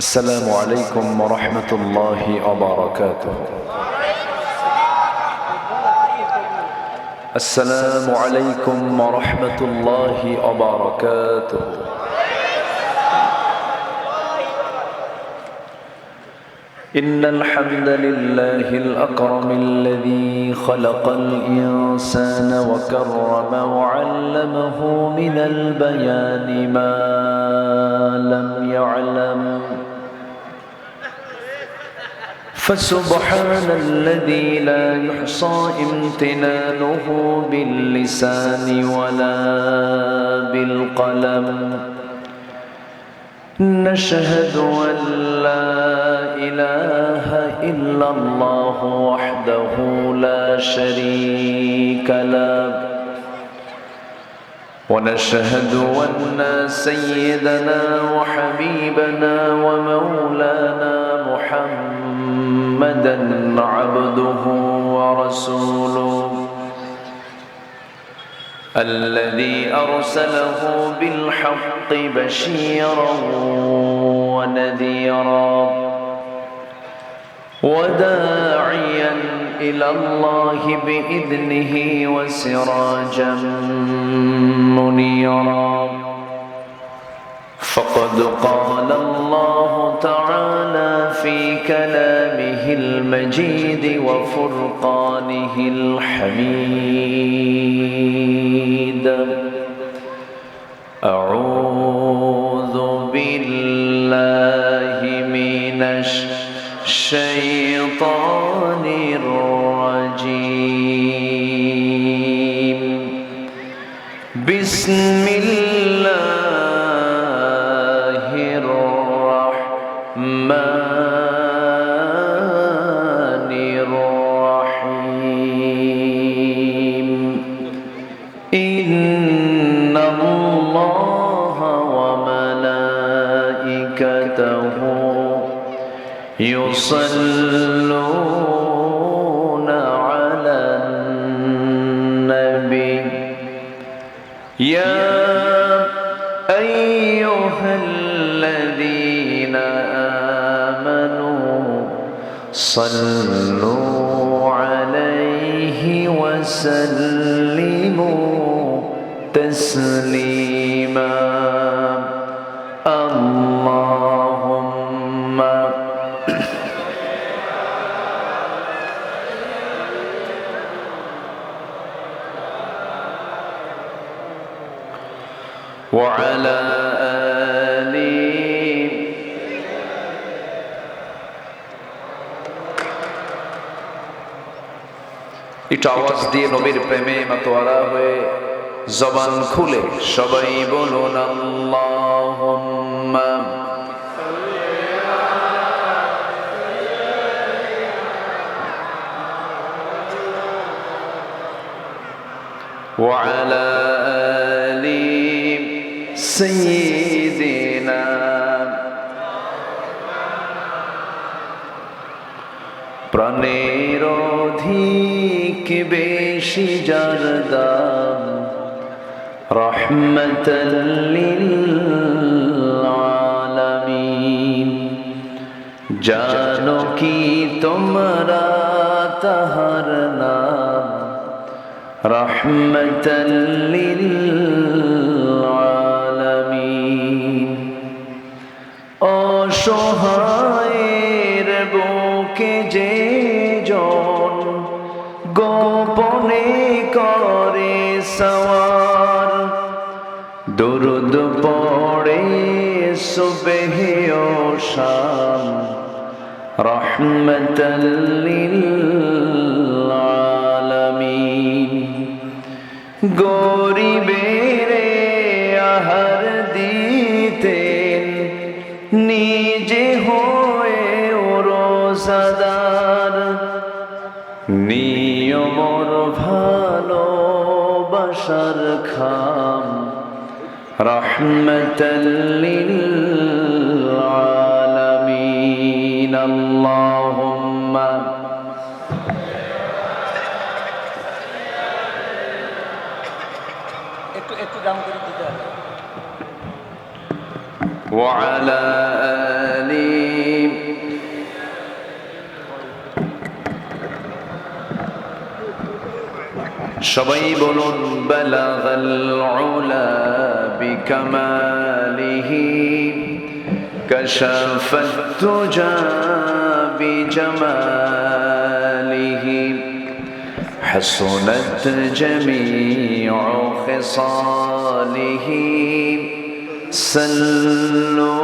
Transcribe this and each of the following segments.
السلام عليكم ورحمة الله وبركاته. السلام عليكم ورحمة الله وبركاته. إن الحمد لله الأكرم الذي خلق الإنسان وكرم وعلمه من البيان ما لم يعلم، فسبحان الذي لا يحصى امتنانه باللسان ولا بالقلم. نشهد أن لا إله إلا الله وحده لا شريك له، ونشهد أن سيدنا وحبيبنا ومولانا محمدًا عبده ورسوله الذي أرسله بالحق بشيرا ونذيرا وداعيا إلى الله بإذنه وسراجا منيرا. فقد قال الله تعالى في كلامه المجيد وفرقانه الحميد: أعوذ بالله من الشيطان الرجيم. بسم الله الرحمن الرحيم. إن الله وملائكته يصلون على النبي يا أيها الذين آمنوا صلوا عليه وسلموا تسليما. اللهم وعلى آله একটু আওয়াজ দিয়ে নবীর প্রেমে মাতোয়ারা হয়ে জবান খুলে সবাই বলুন আল্লাহুম্মা ওয়া আলা আলি সাইয়্যিদিনা। প্রাণের অধিক বেশি যার দাম রহমতাল লিল আলামিন। জানো কি তোমরা তাহার নাম রহমতাল লিল আলামিন। অসহায়ের বুকে যে জন গোপনে করে সওয়ার, দুরুদ পড়ে সুবহে ও শাম রহমতাল লিল আলামিন। গরিবের আহার দিতেন নিজে হয়ে রোজাদার, নিয়মর ভালোবাসার খাম রহমতাল লিল আলামিন। আল্লাহুম্মা একটু দাম করে দিতে হবে। وعلى آله সবাই বলুন বালাগাল উলা বিকামালিহি কাশাফাত তুজা বিজামালিহি হাসুনাত জামিউ খিসালিহি সাল্লু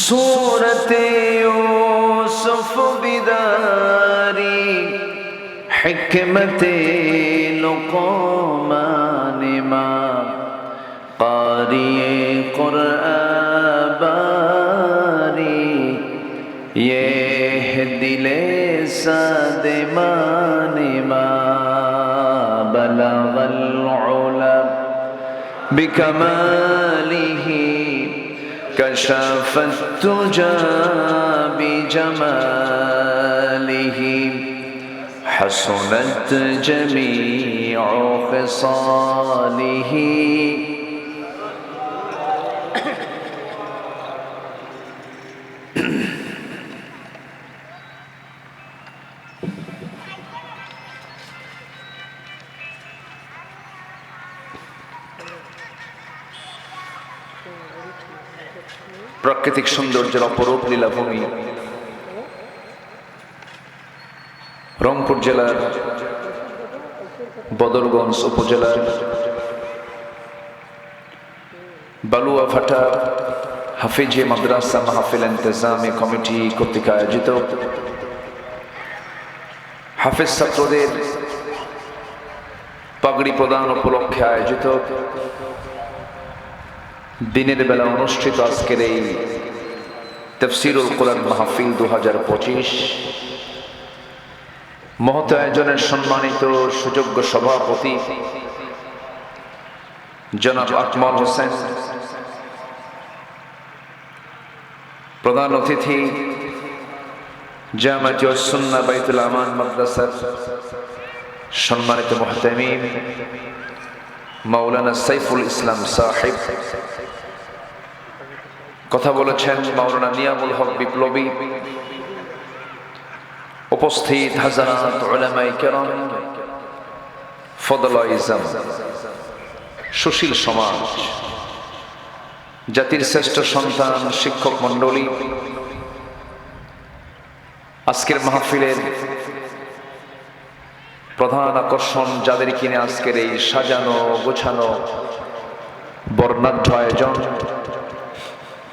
সূরতে ইউসুফ বিদারি হিকমতে লুকমান মা কারিয়ে কুরআন বারি ये दिले सादे माने मा बलगल उला बिकमालिही कशफत तुजा बिजमालिही हसनत जमीउ खिसालिही প্রাকৃতিক সৌন্দর্যের অপরূপ লীলাভূমি রংপুর জেলার বদরগঞ্জ উপজেলার বালুয়াভাটা হাফিজিয়া মাদ্রাসা মাহফিল ইন্তেজামি কমিটি কর্তৃক আয়োজিত হাফেজ ছাত্রদের পাগড়ি প্রদান উপলক্ষে আয়োজিত দিনের বেলা অনুষ্ঠিত আজকের এই তাফসীরুল কোরআন মাহফিল 2025 মহৎ আয়োজনের সম্মানিত সুযোগ্য সভাপতি জনাব আকমল হোসেন, প্রধান অতিথি জামাতুস সুন্নাহ বাইতুল আমান মাদ্রাসার সম্মানিত মুহতামিম মাওলানা সাইফুল ইসলাম সাহেব, কথা বলেছেন মাওলানা নিয়ামুল হক বিপ্লবী, উপস্থিত হাজারাত উলামায়ে কেরাম, ফদলায়ে ইজম, সুশীল সমাজ, জাতির শ্রেষ্ঠ সন্তান, শিক্ষক মণ্ডলী, আজকের মাহফিলের প্রধান আকর্ষণ যাদের কিনে আজকের এই সাজানো গোছানো বর্ণাঢ্য আয়োজন,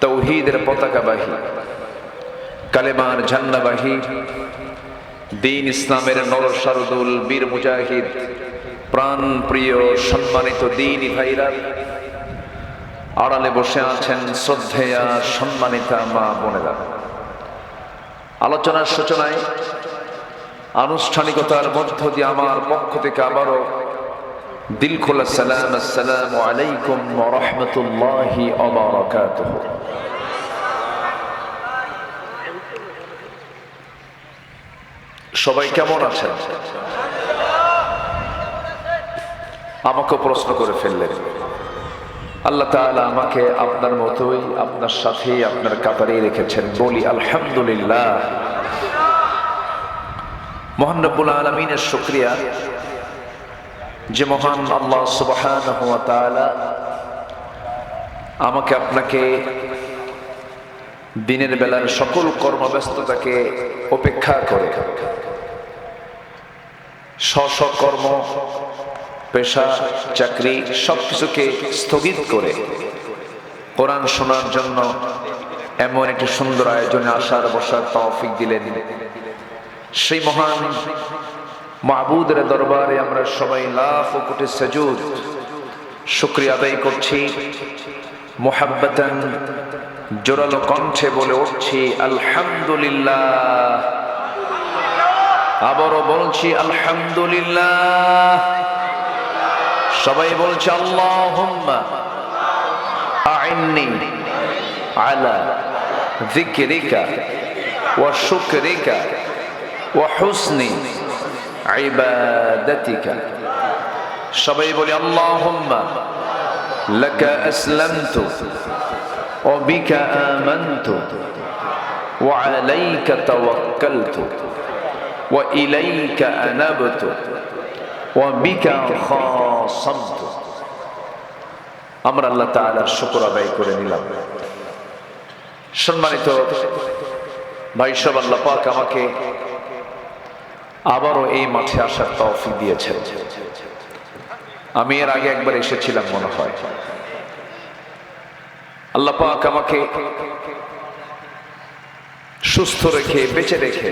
তাওহীদের পতাকাবাহী, কালেমার ঝান্ডাবাহী, দ্বীন ইসলামের নরসারদুল বীর মুজাহিদ, প্রাণ প্রিয় সম্মানিত দ্বীনী ভাইরা, আড়ালে বসে আছেন শ্রদ্ধেয়া সম্মানিতা মা বোনেরা। আলোচনার সূচনায় আনুষ্ঠানিকতার মধ্য দিয়ে আমার পক্ষ থেকে আবারও দিল খোলা সালাম, আসসালামু আলাইকুম ওয়া রাহমাতুল্লাহি ওয়া বারাকাতুহু। সবাই কেমন আছেন? আমাকে প্রশ্ন করে ফেললেন। আল্লাহ তাআলা আমাকে আপনার মতোই আপনার সাথে আপনার কাতারেই রেখেছেন, বলি আলহামদুলিল্লাহ। মহান রব্বুল আলামিনের শুকরিয়া যে মহান আল্লাহ সুবহানাহু ওয়া তাআলা আমাকে আপনাকে দিনের বেলার সকল কর্মব্যস্ততাকে উপেক্ষা করে স্ব কর্ম, পেশা, চাকরি সবকিছুকে স্থগিত করে কোরআন শোনার জন্য এমন একটি সুন্দর আয়োজনে আসার বসার তৌফিক দিলেন। সেই মহান মাবুদের দরবারে আমরা সবাই লাখ কোটি সুজুদ শুকরিয়া আদায় করছি, মুহাব্বাতান জোরালো কণ্ঠে বলে উঠছি আলহামদুলিল্লাহ। আবারও বলছি আলহামদুলিল্লাহ। সবাই বলছে আল্লাহুম্মা আইন্নি আলা যিকরিকা ওয়া শুকরিকা ওয়া হুসনি ইবাদাতিকা। সবাই বলি আল্লাহুম্মা লাকা আসলামতু ওয়া বিকা আমানতু ওয়া আলাইকা তাওয়াক্কালতু ওয়া ইলাইকা আনাবতু ওয়া বিকা খাসামতু। আমরা আল্লাহ তাআলার শুকর আদায় করে নিলাম। সম্মানিত ভাই সব, আল্লাহ পাক আমাকে আবারও এই মাঠে আসার তৌফিক দিয়েছেন। আমি এর আগে একবার এসেছিলাম মনে হয়। আল্লাহ পাক আমাকে সুস্থ রেখে বেঁচে রেখে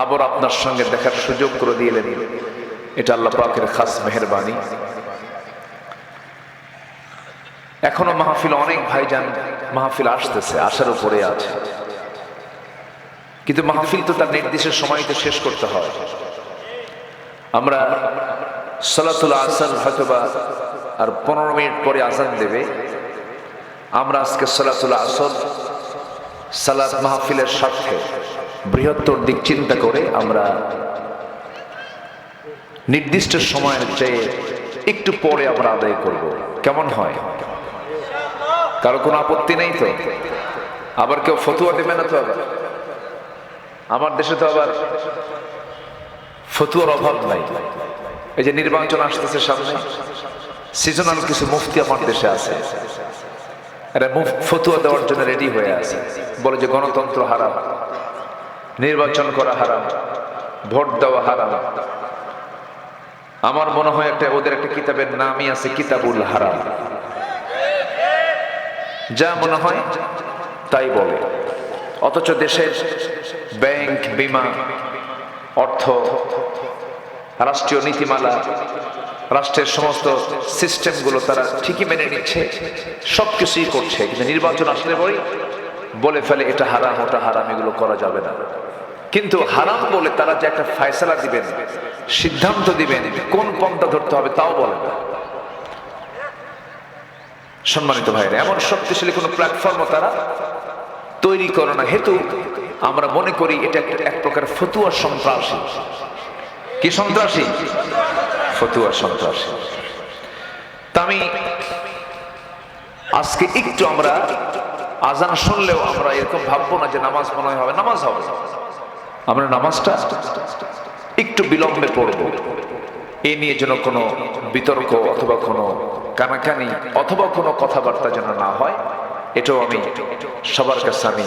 আবার আপনার সঙ্গে দেখার সুযোগ করে দিলেন। এটা আল্লাহ পাকের খাস মেহেরবানি। এখনো মাহফিল, অনেক ভাইজান মাহফিল আসতেছে, আসার উপরে আছে, কিন্তু মাহফিল তো তার নির্দিষ্ট সময়তে শেষ করতে হয়। আমরা সালাতুল আসর হয়তোবা আর 15 মিনিট পরে আজান দেবে। আমরা আজকে সালাতুল আসর সালাত মাহফিলের স্বার্থে বৃহত্তর দিক চিন্তা করে আমরা নির্দিষ্ট সময়ের চেয়ে একটু পরে আমরা আদায় করব। কেমন হয়? কারো কোনো আপত্তি নেই তো? আবার কেউ ফতুয়া দেবে না তো? আবার আমার দেশে তো আবার ফতুয়ার অভাব নাই। এই যে নির্বাচন আসতেছে সামনে, সিজনাল কিছু মুফতি আমার দেশে আছে, এরা ফতুয়া দেওয়ার জন্য রেডি হয়ে আছে। বলে যে গণতন্ত্র হারাম, নির্বাচন করা হারাম, ভোট দেওয়া হারাম। আমার মনে হয় ওদের একটা কিতাবের নামই আছে কিতাবুল হারাম। যা মনে হয় তাই বলে, অথচ দেশের ব্যাংক, বিমা, অর্থ, রাষ্ট্রীয় নীতিমালা, রাষ্ট্রের সমস্ত সিস্টেমগুলো তারা ঠিকই মেনে নিচ্ছে, সবকিছুই করছে, কিন্তু নির্বাচন আসলে বলে ফেলে এটা হারাম, ওটা হারাম, এগুলো করা যাবে না। কিন্তু হারাম বলে তারা যে একটা ফয়সালা দিবেন, সিদ্ধান্ত দিবেন, কোন পন্থা ধরতে হবে তাও বলে না। সম্মানিত ভাইরা, এমন শক্তিশালী কোন প্ল্যাটফর্মও তারা তৈরি করে না, হেতু আমরা মনে করি এটা এক প্রকার ফতুয়া সন্ত্রাসী। কি সন্ত্রাসী? ফতুয়া সন্ত্রাসী। তা আমি আজকে একটু আমরা আজান শুনলেও আমরা এরকম ভাববো না যে নামাজ মনে হবে, নামাজ হবে। আমরা নামাজটা একটু বিলম্বে পড়ব, এ নিয়ে যেন কোনো বিতর্ক অথবা কোনো কানাকানি অথবা কোনো কথাবার্তা যেন না হয়, এটাও আমি সবার কাছে আমি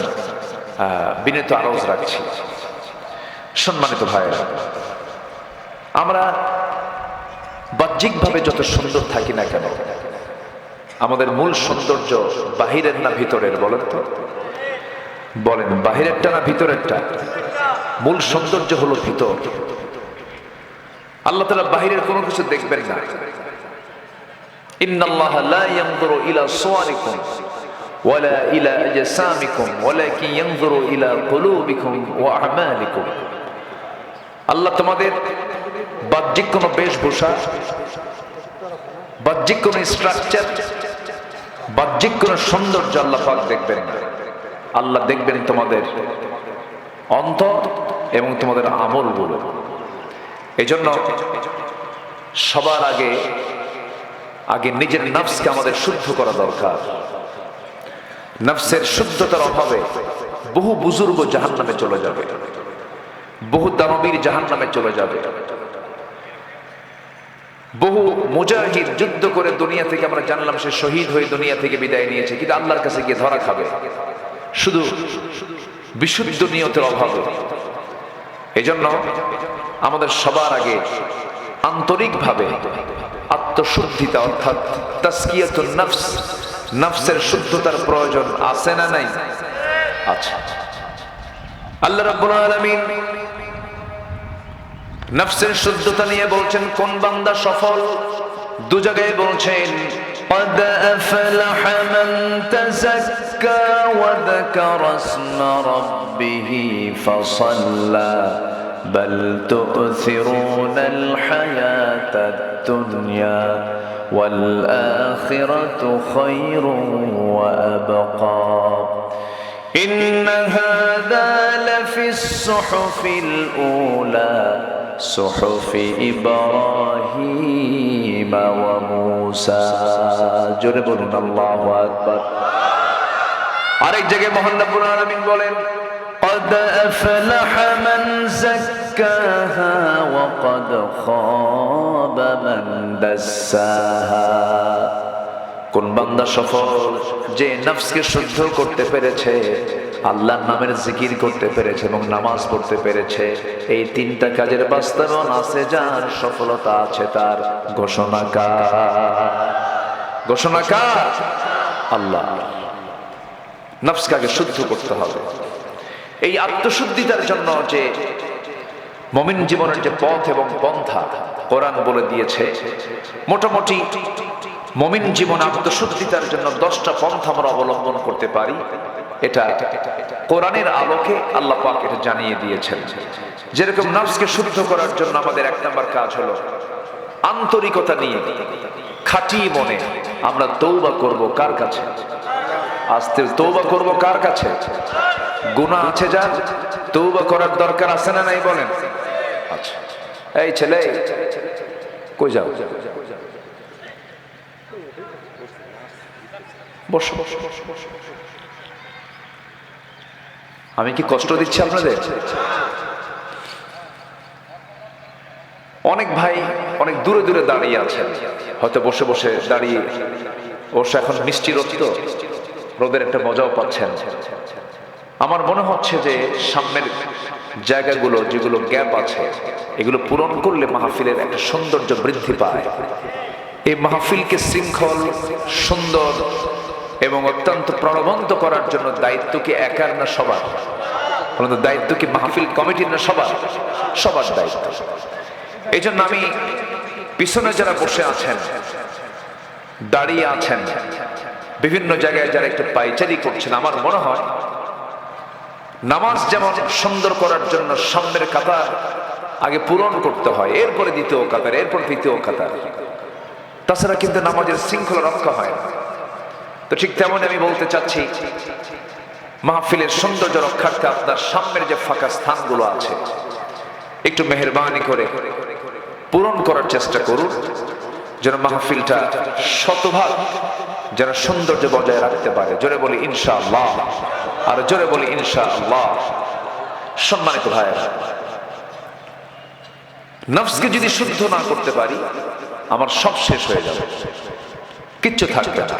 বিনীত আরজ রাখছি। সম্মানিত ভাইরা, আমরা বাহ্যিকভাবে যত সুন্দর থাকি না কেন, আমাদের মূল সৌন্দর্য বাহিরের না ভিতরের? বলেন তো, বলেন, বাহিরেরটা না ভিতরেরটা? মূল সৌন্দর্য হলো ভিতর। আল্লাহ তাআলা বাহিরের কোনো কিছু দেখবেন না। ইন্নাল্লাহা লা ইয়ানজুরু ইলা সুওয়ারিকুম ওয়ালা ইলা আজসামিকুম ওয়ালাকিন ইয়ানজুরু ইলা কুলুবিকুম ওয়া আমালিকুম। আল্লাহ তোমাদের বাহ্যিক কোনো বেশভূষা, বাহ্যিক কোনো স্ট্রাকচার, বাহ্যিক কোনো সৌন্দর্য আল্লাহ পাক দেখবেন না। আল্লাহ দেখবেন তোমাদের অন্তর এবং তোমাদের আমলগুলো। এই জন্য সবার আগে নিজের নফসকে আমাদের শুদ্ধ করা দরকার। নফসের শুদ্ধতার অভাবে বহু বুজুর্গ জাহান্নামে চলে যাবে, বহু দানবীর জাহান্নামে চলে যাবে, বহু মুজাহিদ যুদ্ধ করে দুনিয়া থেকে আমরা জানলাম সে শহীদ হয়ে দুনিয়া থেকে বিদায় নিয়েছে, কিন্তু আল্লাহর কাছে গিয়ে ধরা খাবে শুধু বিশুদ্ধ নিয়তের অভাবে। এজন্য আমাদের সবার আগে আন্তরিকভাবে আত্মশুদ্ধিতা অর্থাৎ তাসকিয়াতুন নফস, নফসের শুদ্ধতার প্রয়োজন আছে না নাই? আচ্ছা, আল্লাহ রাব্বুল আলামিন নফসের শুদ্ধতা নিয়ে বলছেন কোন বান্দা সফল। দু জায়গায় বলছেন قد أفلح من تزكى وذكر اسم ربه فصلى بل تؤثرون الحياة الدنيا والآخرة خير وأبقى إن هذا لفي الصحف الأولى صحف إبراهيم وموسى جربنا الله أكبر। আরেক জায়গায় মহান রব্বুল আলামিন বলেন قد أفلح من زكاها وقد خاب من دساها। কোন বান্দা সফল, যে নফসকে শুদ্ধ করতে পেরেছে, আল্লাহর নামের জিকির করতে পেরেছে এবং নামাজ পড়তে পেরেছে। এই তিনটা কাজের বাস্তবায়ন আছে যার, সফলতা আছে তার। ঘোষণা কার? ঘোষণা কার? আল্লাহ। নফসকে শুদ্ধ করতে হবে। এই আত্মশুদ্ধিতার জন্য যে মুমিন জীবনের যে পথ এবং পন্থা কোরআন বলে দিয়েছে, মোটামুটি মুমিন জীবন আত্মশুদ্ধিতার জন্য 10টা পন্থা আমরা অবলম্বন করতে পারি। এটা কোরআনের আলোকে আল্লাহ পাক এটা জানিয়ে দিয়েছেন। যেরকম নফসকে শুদ্ধ করার জন্য আমাদের 1 নম্বর কাজ হলো আন্তরিকতা নিয়ে, খাঁটি মনে আমরা তওবা করব। কার কাছে? আস্তে তওবা করব কার কাছে? গুনাহ আছে যার, তওবা করার দরকার আছে না নাই বলেন? আচ্ছা, এই ছেলে কই যাও? বসো বসো বসো বসো। আমি কি কষ্ট দিচ্ছি আপনাদের? অনেক ভাই অনেক দূরে দূরে দাঁড়িয়ে আছেন, হয়তো বসে বসে দাঁড়িয়ে অবশ্য এখন মিষ্টি রোদ, তো রোদের একটা মজাও পাচ্ছেন। আমার মনে হচ্ছে যে সামনের জায়গাগুলো যেগুলো গ্যাপ আছে, এগুলো পূরণ করলে মাহফিলের একটা সৌন্দর্য বৃদ্ধি পায়। এই মাহফিলকে শৃঙ্খল, সুন্দর এবং অত্যন্ত প্রাণবন্ত করার জন্য দায়িত্ব কি একার না সবার? দায়িত্ব কি মাহফিল কমিটির না সবার? সবার দায়িত্ব। এই জন্য আমি পিছনে যারা বসে আছেন, দাঁড়িয়ে আছেন, বিভিন্ন জায়গায় যারা একটু পাইচারি করছেন, আমার মনে হয় নামাজ যেমন সুন্দর করার জন্য সামনের কাতার আগে পূরণ করতে হয়, এরপরে দ্বিতীয় কাতার, এরপর তৃতীয় কাতার। তাছাড়া কিন্তু নামাজের শৃঙ্খলা রক্ষা হয় না। তো ঠিক তেমন আমি বলতে চাচ্ছি, মাহফিলের সৌন্দর্য রক্ষার্থে আপনার সামনের যে ফাঁকা স্থানগুলো আছে একটু মেহেরবানি করে পূরণ করার চেষ্টা করুন, যেন মাহফিলটা শতভাগ যেন সৌন্দর্য বজায় রাখতে পারে। জোরে বলি ইনশাআল্লাহ, আর জোরে বলি ইনশাআল্লাহ। সম্মানিত ভাইয়েরা, নফসকে যদি শুদ্ধ না করতে পারি, আমার সব শেষ হয়ে যাবে, কিচ্ছু থাকবে না,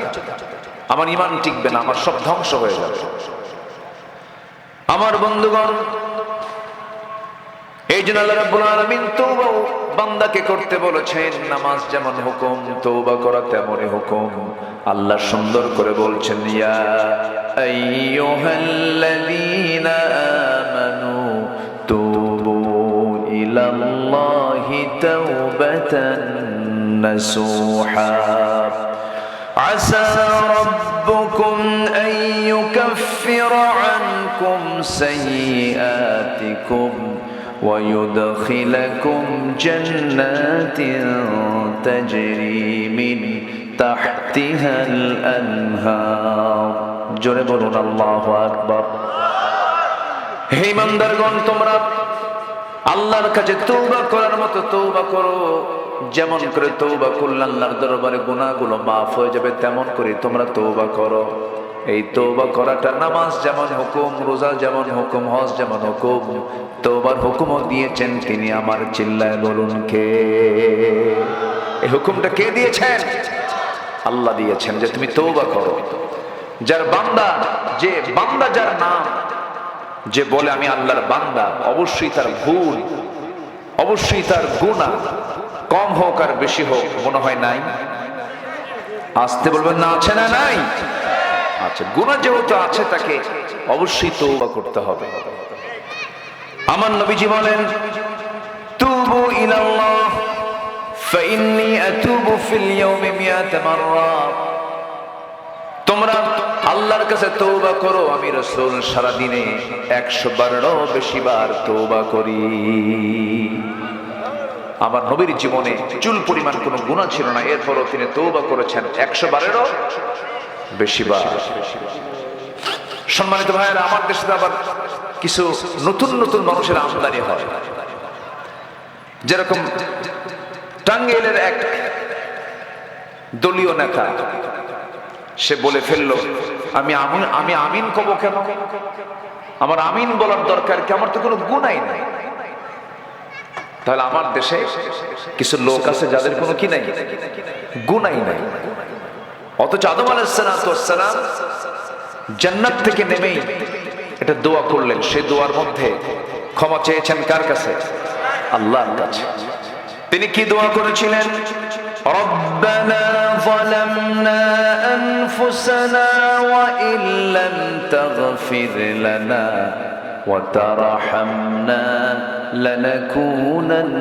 আমার ঈমান টিকবে না, আমার সব ধ্বংস হয়ে যাবে। আমার বন্ধুগণ, এই জন্য আল্লাহ রাব্বুল আলামিন তওবা বান্দাকে করতে বলেছেন। নামাজ যেমন হুকুম, তওবা করা তেমনই হুকুম। আল্লাহ সুন্দর করে বলছেন, ইয়া আইয়ুহাল্লাযীনা আমানু তুবু ইলাল্লাহি তাওবাতান নাসুহা আসা রাব্বুকুম আন ইউকাফিরা আনকুম সাইয়্যাতিকুম ويدخلكم جنات تجري من تحتها الأنهار। জোরে বলুন আল্লাহু আকবার। হে ইমানদারগণ, তোমরা আল্লাহর কাছে তওবা করার মতো তওবা করো। যেমন করে তওবা করলে আল্লাহর দরবারে গুনাহগুলো মাফ হয়ে যাবে, তেমন করে তোমরা তওবা করো। এই তওবা করাটা নামাজ যেমন হুকুম, রোজা যেমন হুকুম, হজ যেমন হুকুম, তওবার হুকুমও দিয়েছেন তিনি। আমার চিল্লায় বলুন কে? এই হুকুমটা কে দিয়েছেন? আল্লাহ দিয়েছেন, যে তুমি তওবা করো। যার বান্দা, যে বান্দা যার নাম, যে বলে আমি আল্লাহর বান্দা, অবশ্যই তার ভুল, অবশ্যই তার গুনাহ কম হোক আর বেশি হোক মনে হয় নাই। আসতে বলবেন না, আছে না নাই? আচ্ছা, গুনাহ যেহেতু আছে তাকে অবশ্যই তওবা করতে হবে। আমার নবীজি বলেন, তুবু ইলাল্লাহ ফাইন্নী আতুবু ফিল ইয়াউমি মিয়াতা মাররা। তোমরা আল্লাহর কাছে তওবা করো, আমি রাসূল সারা দিনে 100 বারেরও বেশি বার তওবা করি। আমার নবীর জীবনে চুল পরিমাণ কোনো গুনাহ ছিল না, এরপরও তিনি তওবা করেছেন 100 বারেরও বেশি বার। সম্মানিত ভাইয়েরা, আমার দেশে আবার কিছু নতুন নতুন মানুষের আমদানি হয়। যেরকম টাঙ্গাইলের এক দলীয় নেতা, সে বলে ফেললো আমি আমিন কব কেন? আমার আমিন বলার দরকার কি? আমার তো কোনো গুনাই নাই। তাহলে আমার দেশে কিছু লোক আছে যাদের কোনো কি নাই, গুনাই নাই, অথচ আদম আলাইহিস সালাম জান্নাত থেকে নেমেই এটা দোয়া করলেন। সে দোয়ার মধ্যে ক্ষমা চেয়েছেন কার কাছে? আল্লাহর কাছে। তিনি কি দোয়া করেছিলেন? ربنا ظلمنا أنفسنا وإن لم تغفر لنا وترحمنا لنكونن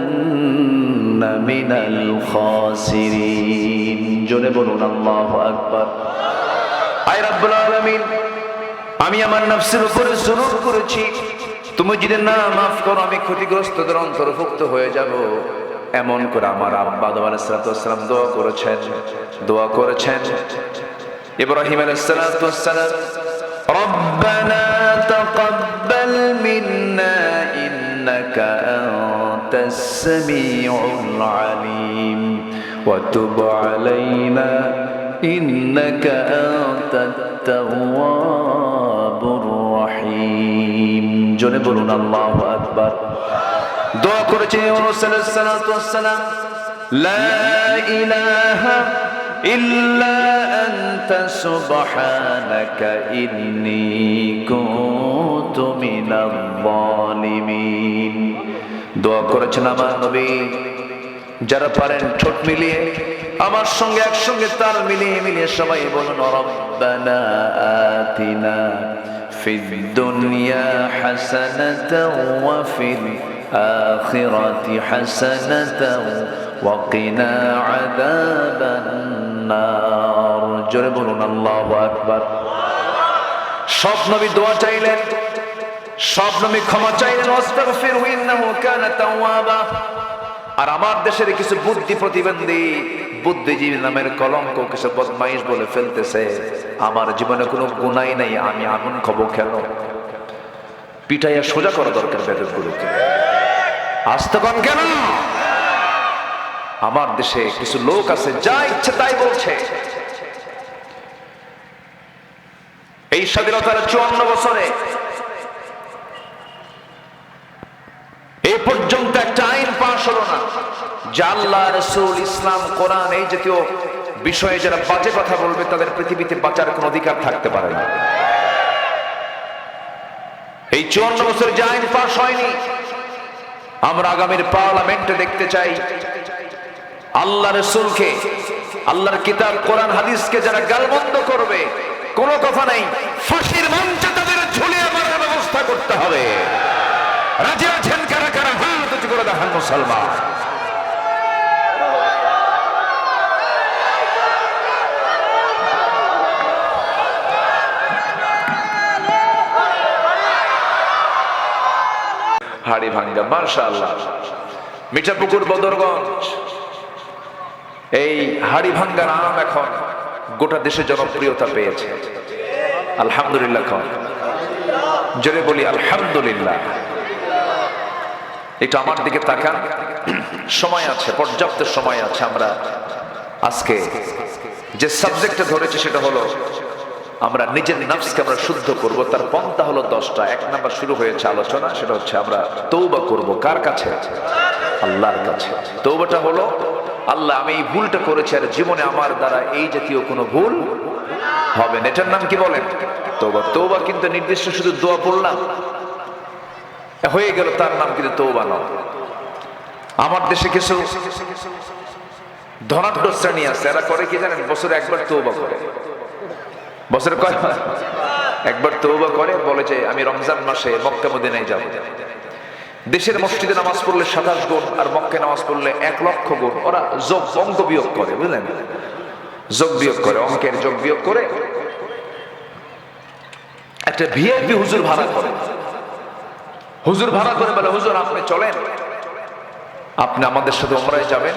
من الخاسرين জোরে বলুন আল্লাহু আকবার। আয় রব্বুল আলামিন, আমি আমার নফসের উপরে জুলুম করেছি, তুমি যদি না মাফ করো আমি ক্ষতিগ্রস্তদের অন্তর্ভুক্ত হয়ে যাব। এমন করে আমার আব্বা আদম আলাইহিস সালাম দোয়া করেছেন। ইব্রাহিম আলাইহিস সালাম ربنا تقبل منا إنك أنت السميع العليم وتب علينا إنك أنت التواب الرحيم জোরে বলুন আল্লাহু আকবার। দোয়া করেছেন ইউনূস আলাইহিস সালাম, লা ইলাহা ইল্লা আনতা সুবহানাকা ইন্নী কুনতু মিনাল যালিমিন। দোয়া করেছেন আমার নবী, যারা পারেন ঠোঁট মিলিয়ে আমার সঙ্গে একসঙ্গে তাল মিলিয়ে সবাই বলুন রব্বানা আতিনা ফিদ দুনিয়া হাসানাতাও ওয়া ফিল আখিরাতি হাসানাতাও ওয়া কিনা আযাবান নার জোরে বলুন আল্লাহু আকবার। সব নবী দোয়া চাইলেন, সব নবী ক্ষমা চাইলেন, আস্তাগফিরু ইন্নাহু কানা তাওয়াবা। আর আমার দেশের কিছু বুদ্ধি প্রতিবন্ধী বুদ্ধিজীবী নামের কলঙ্ক কিছু বদমাইশ বলে ফেলতেছে আমার জীবনে কোনো গুনাই নাই, আমি আমিন কব কেন? পিটাইয়া সোজা করা দরকার বেদগুলোকে। আস্তেকন কেন? আমার দেশে কিছু লোক আছে যা ইচ্ছে তাই বলছে। এই স্বাধীনতার 54 বছরে এই পর্যন্ত একটা আইন পাশ হলো না যে আল্লাহ, রাসূল, ইসলাম, কোরআন এই জাতীয় বিষয়ে যারা বাজে কথা বলবে তাদের পৃথিবীতে বাঁচার কোনো অধিকার থাকতে পারে না। এই 54 বছর যে আইন পাশ হয়নি, আমরা আগামীর পার্লামেন্টে দেখতে চাই আল্লাহ, রাসূলকে, আল্লাহর কিতাব কোরআন হাদিসকে যারা গালমন্দ করবে, কোনো কথা নাই, ফাঁসির মঞ্চে তাদের ঝুলিয়ে মারার ব্যবস্থা করতে হবে। রাজি আছেন কারা কারা? হাত উঁচু করে দেখান মুসলমান। হাড়িভাঙ্গা, মাশাআল্লাহ, মিঠাপুকুর, বদরগঞ্জ, এই হাড়িভাঙ্গা নাম এখন গোটা দেশে জনপ্রিয়তা পেয়েছে। আলহামদুলিল্লাহ, জোরে বলি আলহামদুলিল্লাহ। একটু আমার দিকে তাকান, সময় আছে, পর্যাপ্ত সময় আছে। আমরা আজকে যে সাবজেক্টটা ধরেছি সেটা হলো আমরা নিজের নফসকে আমরা শুদ্ধ করব। তার পন্থা হলো 10টা। 1 নাম্বার শুরু হয়েছে আলোচনা, সেটা হচ্ছে আমরা তওবা করব। কার কাছে? আল্লাহর কাছে। তওবাটা হলো, আল্লাহ আমি এই ভুলটা করেছি আর জীবনে আমার দ্বারা এই জাতীয় কোনো ভুল হবে না। এটার নাম কি বলেন? তওবা। তওবা কিন্তু নির্দিষ্ট শুধু দোয়া পড়লাম হয়ে গেল, তার নাম কিন্তু তওবা নয়। আমার দেশে কিছু ধনাঢ্য শ্রেণী আছে, এরা করে কি জানেন? বছরে একবার তওবা করে। বছরে কয়বার? একবার তওবা করে, বলে যে আমি রমজান মাসে মক্কা মদিনায় যাব। দেশের মসজিদে নামাজ পড়লে 27 গুণ আর মক্কায় নামাজ পড়লে 1 লক্ষ গুণ। ওরা অঙ্ক বিয়োগ করে, বুঝলেন? যোগ বিয়োগ করে, অঙ্কের যোগ বিয়োগ করে একটা ভিআইপি হুজুর ভাড়া করে। হুজুর ভাড়া করে বলে, হুজুর আপনি চলেন, আপনি আমাদের সাথে উমরায় যাবেন,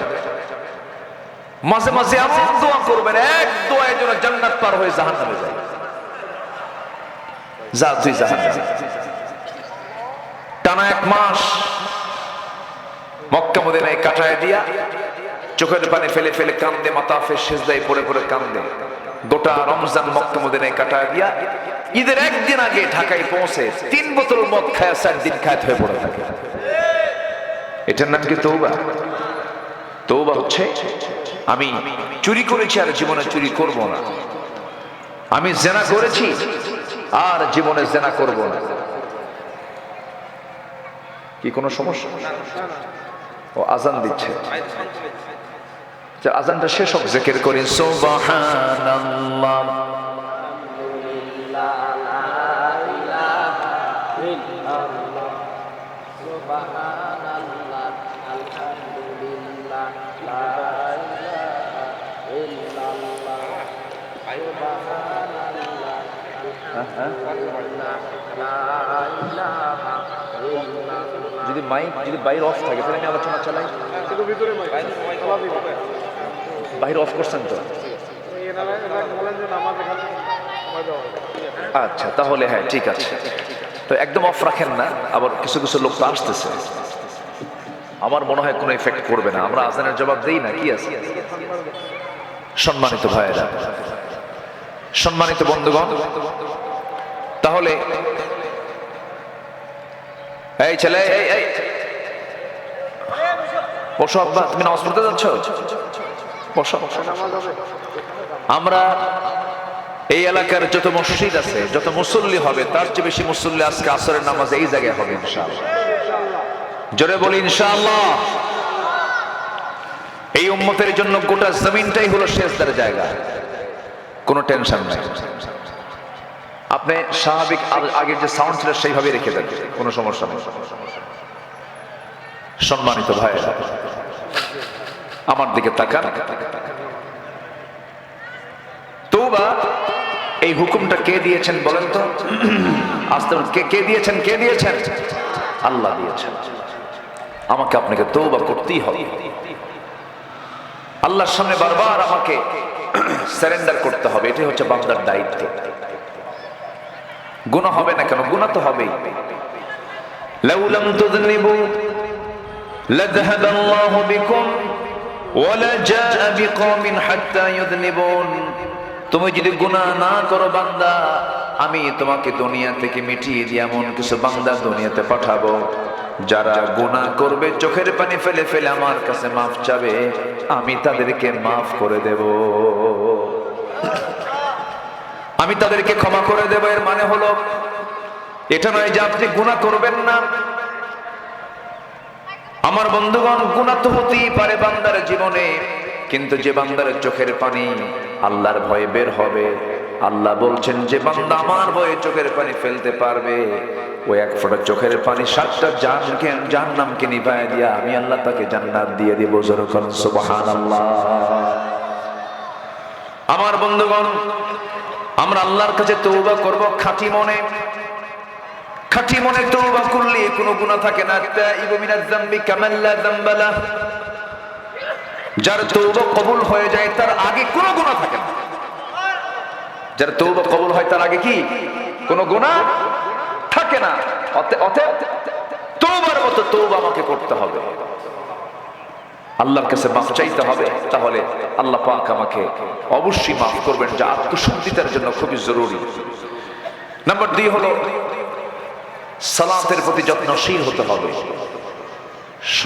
মাঝে মাঝে এমন দোয়া করবেন, এক দোয়ায় যেন জান্নাত পার হয়ে জাহান্নামে যায়। যা তুই জাহান্নামে। টানা 1 মাস মক্কা মদিনায় কাটায় দিয়া চোখের পানি ফেলে ফেলে কান্দে, মাতাফে সিজদায় পড়ে পড়ে কান্দে। গোটা রমজান মক্কা মদিনায় কাটায় দিয়া ঈদের একদিন আগে ঢাকায় পৌঁছে 3 বোতল মদ খায় 4 দিন খায় হয়ে পড়ে থাকে। এটার নাম কি তওবা? তওবা হচ্ছে আমি চুরি করেছি আর জীবনে চুরি করব না, আমি জেনা করেছি আর জীবনে জেনা করব না। কি কোনো সমস্যা? ও আজান দিচ্ছে, আজানটা শেষ হোক, জিকির করি সুবহানাল্লাহ। যদি মাইক যদি বাইরে অফ থাকে তাহলে আমি আলোচনা চালাই। বাইরে অফ করছেন তো? আচ্ছা, তাহলে হ্যাঁ ঠিক আছে। তো একদম অফ রাখেন না, আবার কিছু কিছু লোক তো আসতেছে, আমার মনে হয় কোনো এফেক্ট করবে না। আমরা আজানের জবাব দেই না, কি আছে? সম্মানিত ভাইয়েরা, সম্মানিত বন্ধুগণ, তাহলে এই ছেলে, এই বসো আব্বা, তুমি নামাজ পড়তে যাচ্ছ? বসো। আমরা এই এলাকার যত মসজিদ আছে, যত মুসল্লি হবে, তার চেয়ে বেশি মুসল্লি আজকে আসরের নামাজ এই জায়গায় হবে ইনশাআল্লাহ। জোরে বলি ইনশাআল্লাহ। এই উম্মতের জন্য গোটা জমিনটাই হলো সেজদার জায়গা, কোনো টেনশন নাই। আপনি স্বাভাবিক আগের যে সাউন্ড ছিল সেইভাবে রেখে দেন, কোনো সমস্যা নেই। সম্মানিত ভাইয়েরা, আমার দিকে তাকান। তওবা এই হুকুমটা কে দিয়েছেন বলেন তো? আস্তে কে দিয়েছেন? কে দিয়েছেন? আল্লাহ দিয়েছেন। আমাকে আপনাকে তওবা করতেই হবে। আল্লাহর সামনে বারবার আমাকে সারেন্ডার করতে হবে, এটাই হচ্ছে বান্দার দায়িত্ব। গুনাহ হবে না কেন? গুনাহ তো হবেই। লাউ লাম তুযনিবু লাযহাবা আল্লাহু বিকুম ওয়া লা জাআ বিকওমিন হাত্তা ইউযনিবুন। তুমি যদি গুনাহ না করো বান্দা, আমি তোমাকে দুনিয়া থেকে মিটিয়ে দিয়ে এমন কিছু বান্দা দুনিয়াতে পাঠাবো যারা গুনাহ করবে, চোখের পানি ফেলে ফেলে আমার কাছে মাফ চাবে, আমি তাদেরকে মাফ করে দেব, আমি তাদেরকে ক্ষমা করে দেব। এর মানে হলো এটা নয় যে আপনি গুনাহ করবেন না। আমার বন্ধুগণ, গুনাহ তো হতেই পারে বান্দার জীবনে, কিন্তু যে বান্দার চোখের পানি আল্লাহর ভয়ে বের হবে, আল্লাহ বলছেন যে বান্দা আমার ভয়ে চোখের পানি ফেলতে পারবে, ওই এক ফোঁটা চোখের পানি 7টা জাহান্নামকে নিভায় দিয়া আমি আল্লাহ তাকে জান্নাত দিয়ে দিব। জোরে বলুন সুবহানাল্লাহ। আমার বন্ধুগণ, আমরা আল্লাহর কাছে তওবা করব খাঁটি মনে। খাঁটি মনে তওবা করলে কোনো গুনাহ থাকে না। তাইবু মিনাজ যামবি কামান লা যামবা লা। যার তওবা কবুল হয়ে যায় তার আগে কোনো গুনাহ থাকে না। যার তওবা কবুল হয় তার আগে কি কোনো গুনাহ থাকে না। অতএব তওবার মতো তওবা আমাকে করতে হবে, আল্লাহর কাছে মাফ চাইতে হবে, তাহলে আল্লাহ পাক আমাকে অবশ্যই মাফ করবেন, যা আত্মশুদ্ধিতার জন্য খুবই জরুরি। নাম্বার 2 হলো সালাতের প্রতি যত্নশীল হতে হবে।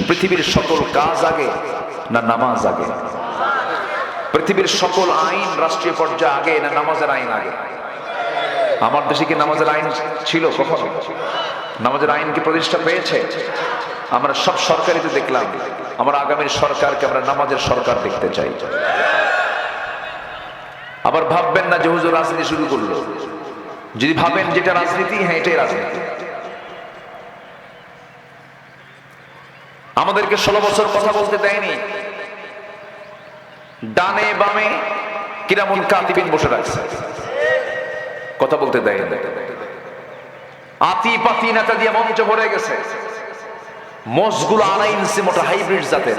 পৃথিবীর সকল কাজ আগে না নামাজ আগে? পৃথিবীর সকল আইন রাষ্ট্রীয় পর্যায়ে আগে না নামাজের আইন আগে? আমার দেশে কি নামাজের আইন ছিল কখনো? নামাজের আইন কি প্রতিষ্ঠা পেয়েছে? আমরা সব সরকারিতে দেখলাম, আমরা আগামীর সরকারকে আমরা নামাজের সরকার দেখতে চাই। আবার ভাববেন না যে হুজুর রাজনীতি শুরু করলো। যদি ভাবেন যেটা রাজনীতি, হ্যাঁ এটাই রাজনীতি। আমাদেরকে 16 বছর কথা বলতে দেয়নি, ডানে বামে কিরামুল কাতিবিন বসে রাখছে, কথা বলতে দেয়নি। আতি পাতি নেতা দিয়ে মঞ্চ ভরে গেছে। মোষগুলো 2.5 ইঞ্চি মোটা হাইব্রিড জাতের,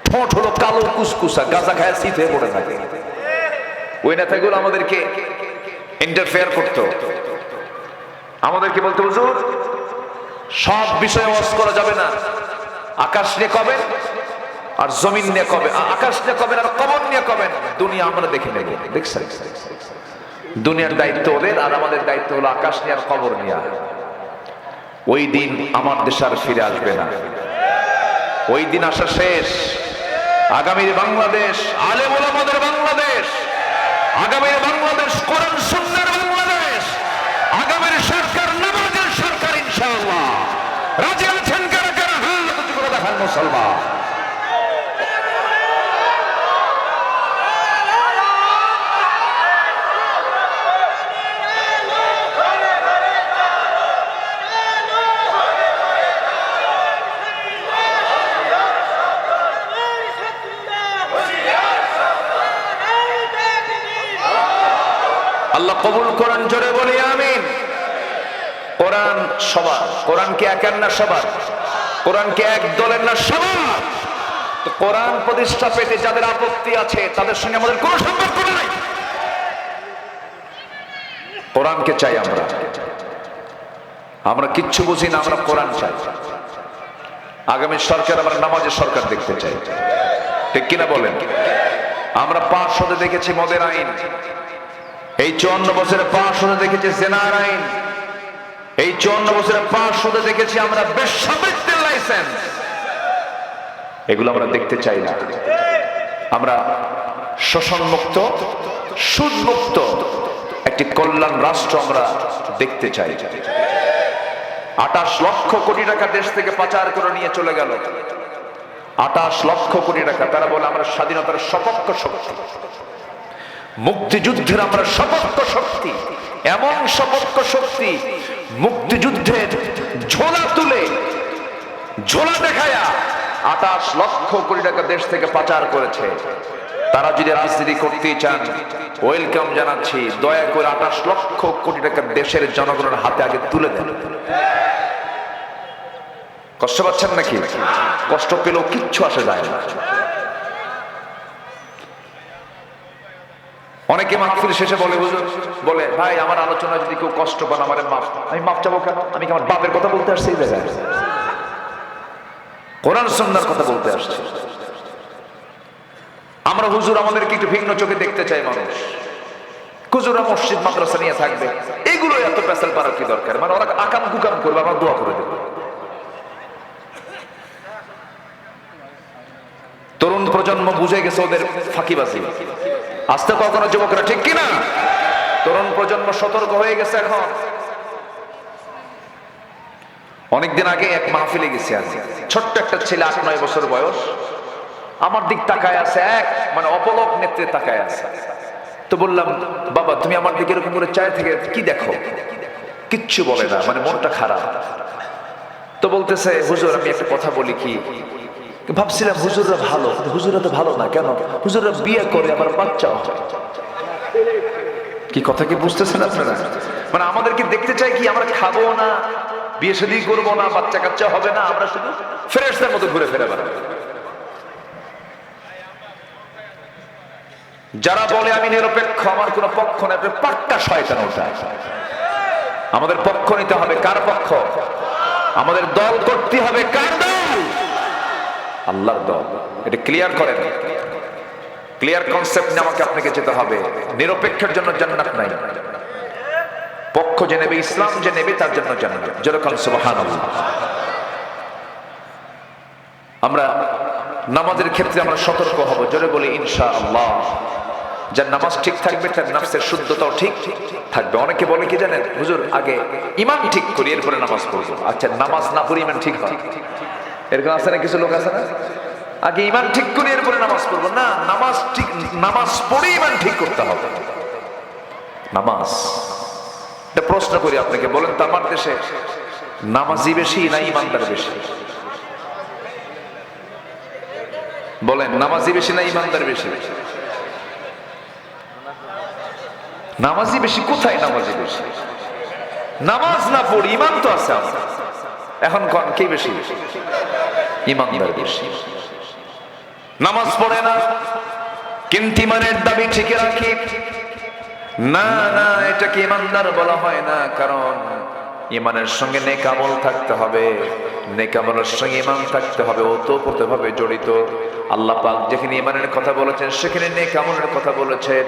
ঠোঁট হলো কালো কুসকুসা, গাঁজা খায় শীত হয়ে পড়ে থাকে। ওই নেতাগুলো আমাদেরকে ইন্টারফেয়ার করতো, আমাদেরকে বলতো হুজুর সব বিষয়ে ওয়াজ করা যাবে না, আকাশ নিয়ে কবে আর জমিন নিয়ে কবে, আকাশ নিয়ে কবেন, আর কবর নিয়ে কবেন, দুনিয়া আমরা দেখে নেব। দেখছেন, দুনিয়ার দায়িত্ব ওদের, আর আমাদের দায়িত্ব হলো আকাশ নিয়ে আর কবর নিয়ে। ওই দিন আমার দেশ আর ফিরে আসবে না, ওই দিন আসা শেষ। আগামীর বাংলাদেশ আলেম ওলামাদের বাংলাদেশ, আগামীর বাংলাদেশ কোরআন সুন্নাহর বাংলাদেশ, আগামীর সরকার নামাজের সরকার ইনশাআল্লাহ। রাজি আছেন কারা কারা? হাত উঁচু করে দেখান মুসলমান। আল্লাহ কবুল করেন, জোরে বলি আমিন। কোরআন সবার, কোরআন কি একের না সবার? কোরআন কি এক দলের না সবার? তো কোরআন প্রতিষ্ঠা পেতে যাদের আপত্তি আছে তাদের সঙ্গে আমাদের কোনো সম্পর্ক নাই। কোরআনকে চাই আমরা, আমরা কিচ্ছু বুঝি না, আমরা কোরআন চাই। আগামী সরকার আমরা নামাজের সরকার দেখতে চাই, ঠিক কিনা বলেন? আমরা পাশ হতে দেখেছি মদের আইন, এই 54 বছরে পাশ হতে দেখেছি জেনার আইন, এই 54 বছরে পাশ হতে দেখেছি আমরা বেশ্যাবৃত্তির লাইসেন্স। এগুলো আমরা দেখতে চাই না। আমরা শোষণ মুক্ত, সুদ মুক্ত একটি কল্যাণ রাষ্ট্র আমরা দেখতে চাই। 28 লক্ষ কোটি টাকা দেশ থেকে পাচার করে নিয়ে চলে গেল, 28 লক্ষ কোটি টাকা। তারা বলে আমরা স্বাধীনতার সপক্ষ শক্তি, মুক্তিযুদ্ধের আমরা সপক্ষ শক্তি। এমন সপক্ষ শক্তি মুক্তিযুদ্ধের ঝোলা তুলে, ঝোলা দেখায়া 28 লক্ষ কোটি টাকা দেশ থেকে পাচার করেছে। তারা যদি রাজনীতি করতেই চান, ওয়েলকাম জানাচ্ছি। দয়া করে 28 লক্ষ কোটি টাকা দেশের জনগণের হাতে আগে তুলে দেন। কষ্ট পাচ্ছেন নাকি? কষ্ট পেলেও কিচ্ছু আসে যায় না। অনেকে মাহফিল শেষে বলে, হুজুর বলে, ভাই আমার আলোচনা যদি কেউ কষ্ট পান আমার মাফ। আমি মাফ চাবো কেন? আমি কি আমার বাপের কথা বলতে আসছি? এই জায়গায় কোরআন সুন্নাহর কথা বলতে আসছি। আমরা হুজুর আমাদেরকে একটু ভিন্ন চোখে দেখতে চাই মানুষ। হুজুরা মসজিদ মাদ্রাসা নিয়ে থাকবে, এগুলো এত পেছাল পারার কি দরকার? মানে ওরা আকাম কুকাম করবে, আমরা দোয়া করে দেবো। তরুণ প্রজন্ম বুঝে গেছে ওদের ফাঁকিবাজি। আস্তে কখনো যুবকরা, ঠিক কিনা? তরুণ প্রজন্ম সতর্ক হয়ে গেছে এখন। অনেকদিন আগে এক মাহফিলে গেছি আমি, ছোট্ট একটা ছেলে 8-9 বছর বয়স, আমার দিক তাকায় আছে, এক মানে অপলক নেত্রে তাকায় আছে। তো বললাম, বাবা তুমি আমার দিকে এরকম করে চায় থেকে কি দেখো? কিচ্ছু বলে না, মানে মনটা খারাপ। তো বলতেছে, হুজুর আমি একটা কথা বলি কি, ভাবছিলাম হুজুররা ভালো, হুজুররা তো ভালো না। কেন? হুজুররা বিয়ে করে আবার বাচ্চাও হয়। কি কথা কি বুঝতেছেন আপনারা? মানে আমাদেরকে দেখতে চাই কি, আমরা খাবো না, বিয়ে শাদী করবো না, বাচ্চা কাচ্চা হবে না, আমরা শুধু ফেরেশতার মতো ঘুরে ফেরে বেড়াবো। যারা বলে আমি নিরপেক্ষ, আমার কোনো পক্ষ নাই, পাক্কা শয়তান ওটা। আমাদের পক্ষ নিতে হবে। কার পক্ষ? আমাদের দল করতে হবে। কার দল? আল্লাহর দল। এটা ক্লিয়ার করেন, ক্লিয়ার কনসেপ্ট নিয়ে আমাকে আপনাকে যেতে হবে। নিরপেক্ষের জন্য জান্নাত নাই, পক্ষ যে নেবে, ইসলাম যে নেবে তার জন্য জান্নাত। যেরকম সুবহানাল্লাহ। আমরা নামাজের ক্ষেত্রে আমরা সতর্ক হব, জোরে বলি ইনশাআল্লাহ। যার নামাজ ঠিক থাকবে তার নফসের শুদ্ধতাও ঠিক থাকবে। অনেকে বলে কি জানেন, হুজুর আগে ঈমান ঠিক করি এরপরে নামাজ পড়বো। আচ্ছা, নামাজ না পড়ে ঈমান ঠিক হয়? এরকম আছে না? কিছু লোক আছে না, আগে ঈমান ঠিক করি এরপরে নামাজ পড়বো। না, নামাজ ঠিক, নামাজ পড়ে ঈমান ঠিক করতে হবে। নামাজ, এটা প্রশ্ন করি আপনাকে, বলেন তো আমার দেশে নামাজি বেশি না ঈমানদার বেশি? বলেন, নামাজি বেশি না ঈমানদার বেশি? নামাজি বেশি। কোথায় নামাজি বেশি? নামাজ না পড়ি ঈমান তো আছে আমার। এখন কোন কে বেশি? ঈমানদার বেশি। নামাজ পড়ে না কিন্তু ঈমানের দাবি ঠিক রাখি, না না, এটাকে ঈমানদার বলা হয় না। কারণ ইমানের সঙ্গে নেক আমল থাকতে হবে, নেক আমলের সঙ্গে ইমান থাকতে হবে, ওতপ্রোতভাবে জড়িত। আল্লাহ পাক যেখানে ইমানের কথা বলেছেন সেখানে নেক আমলের কথা বলেছেন।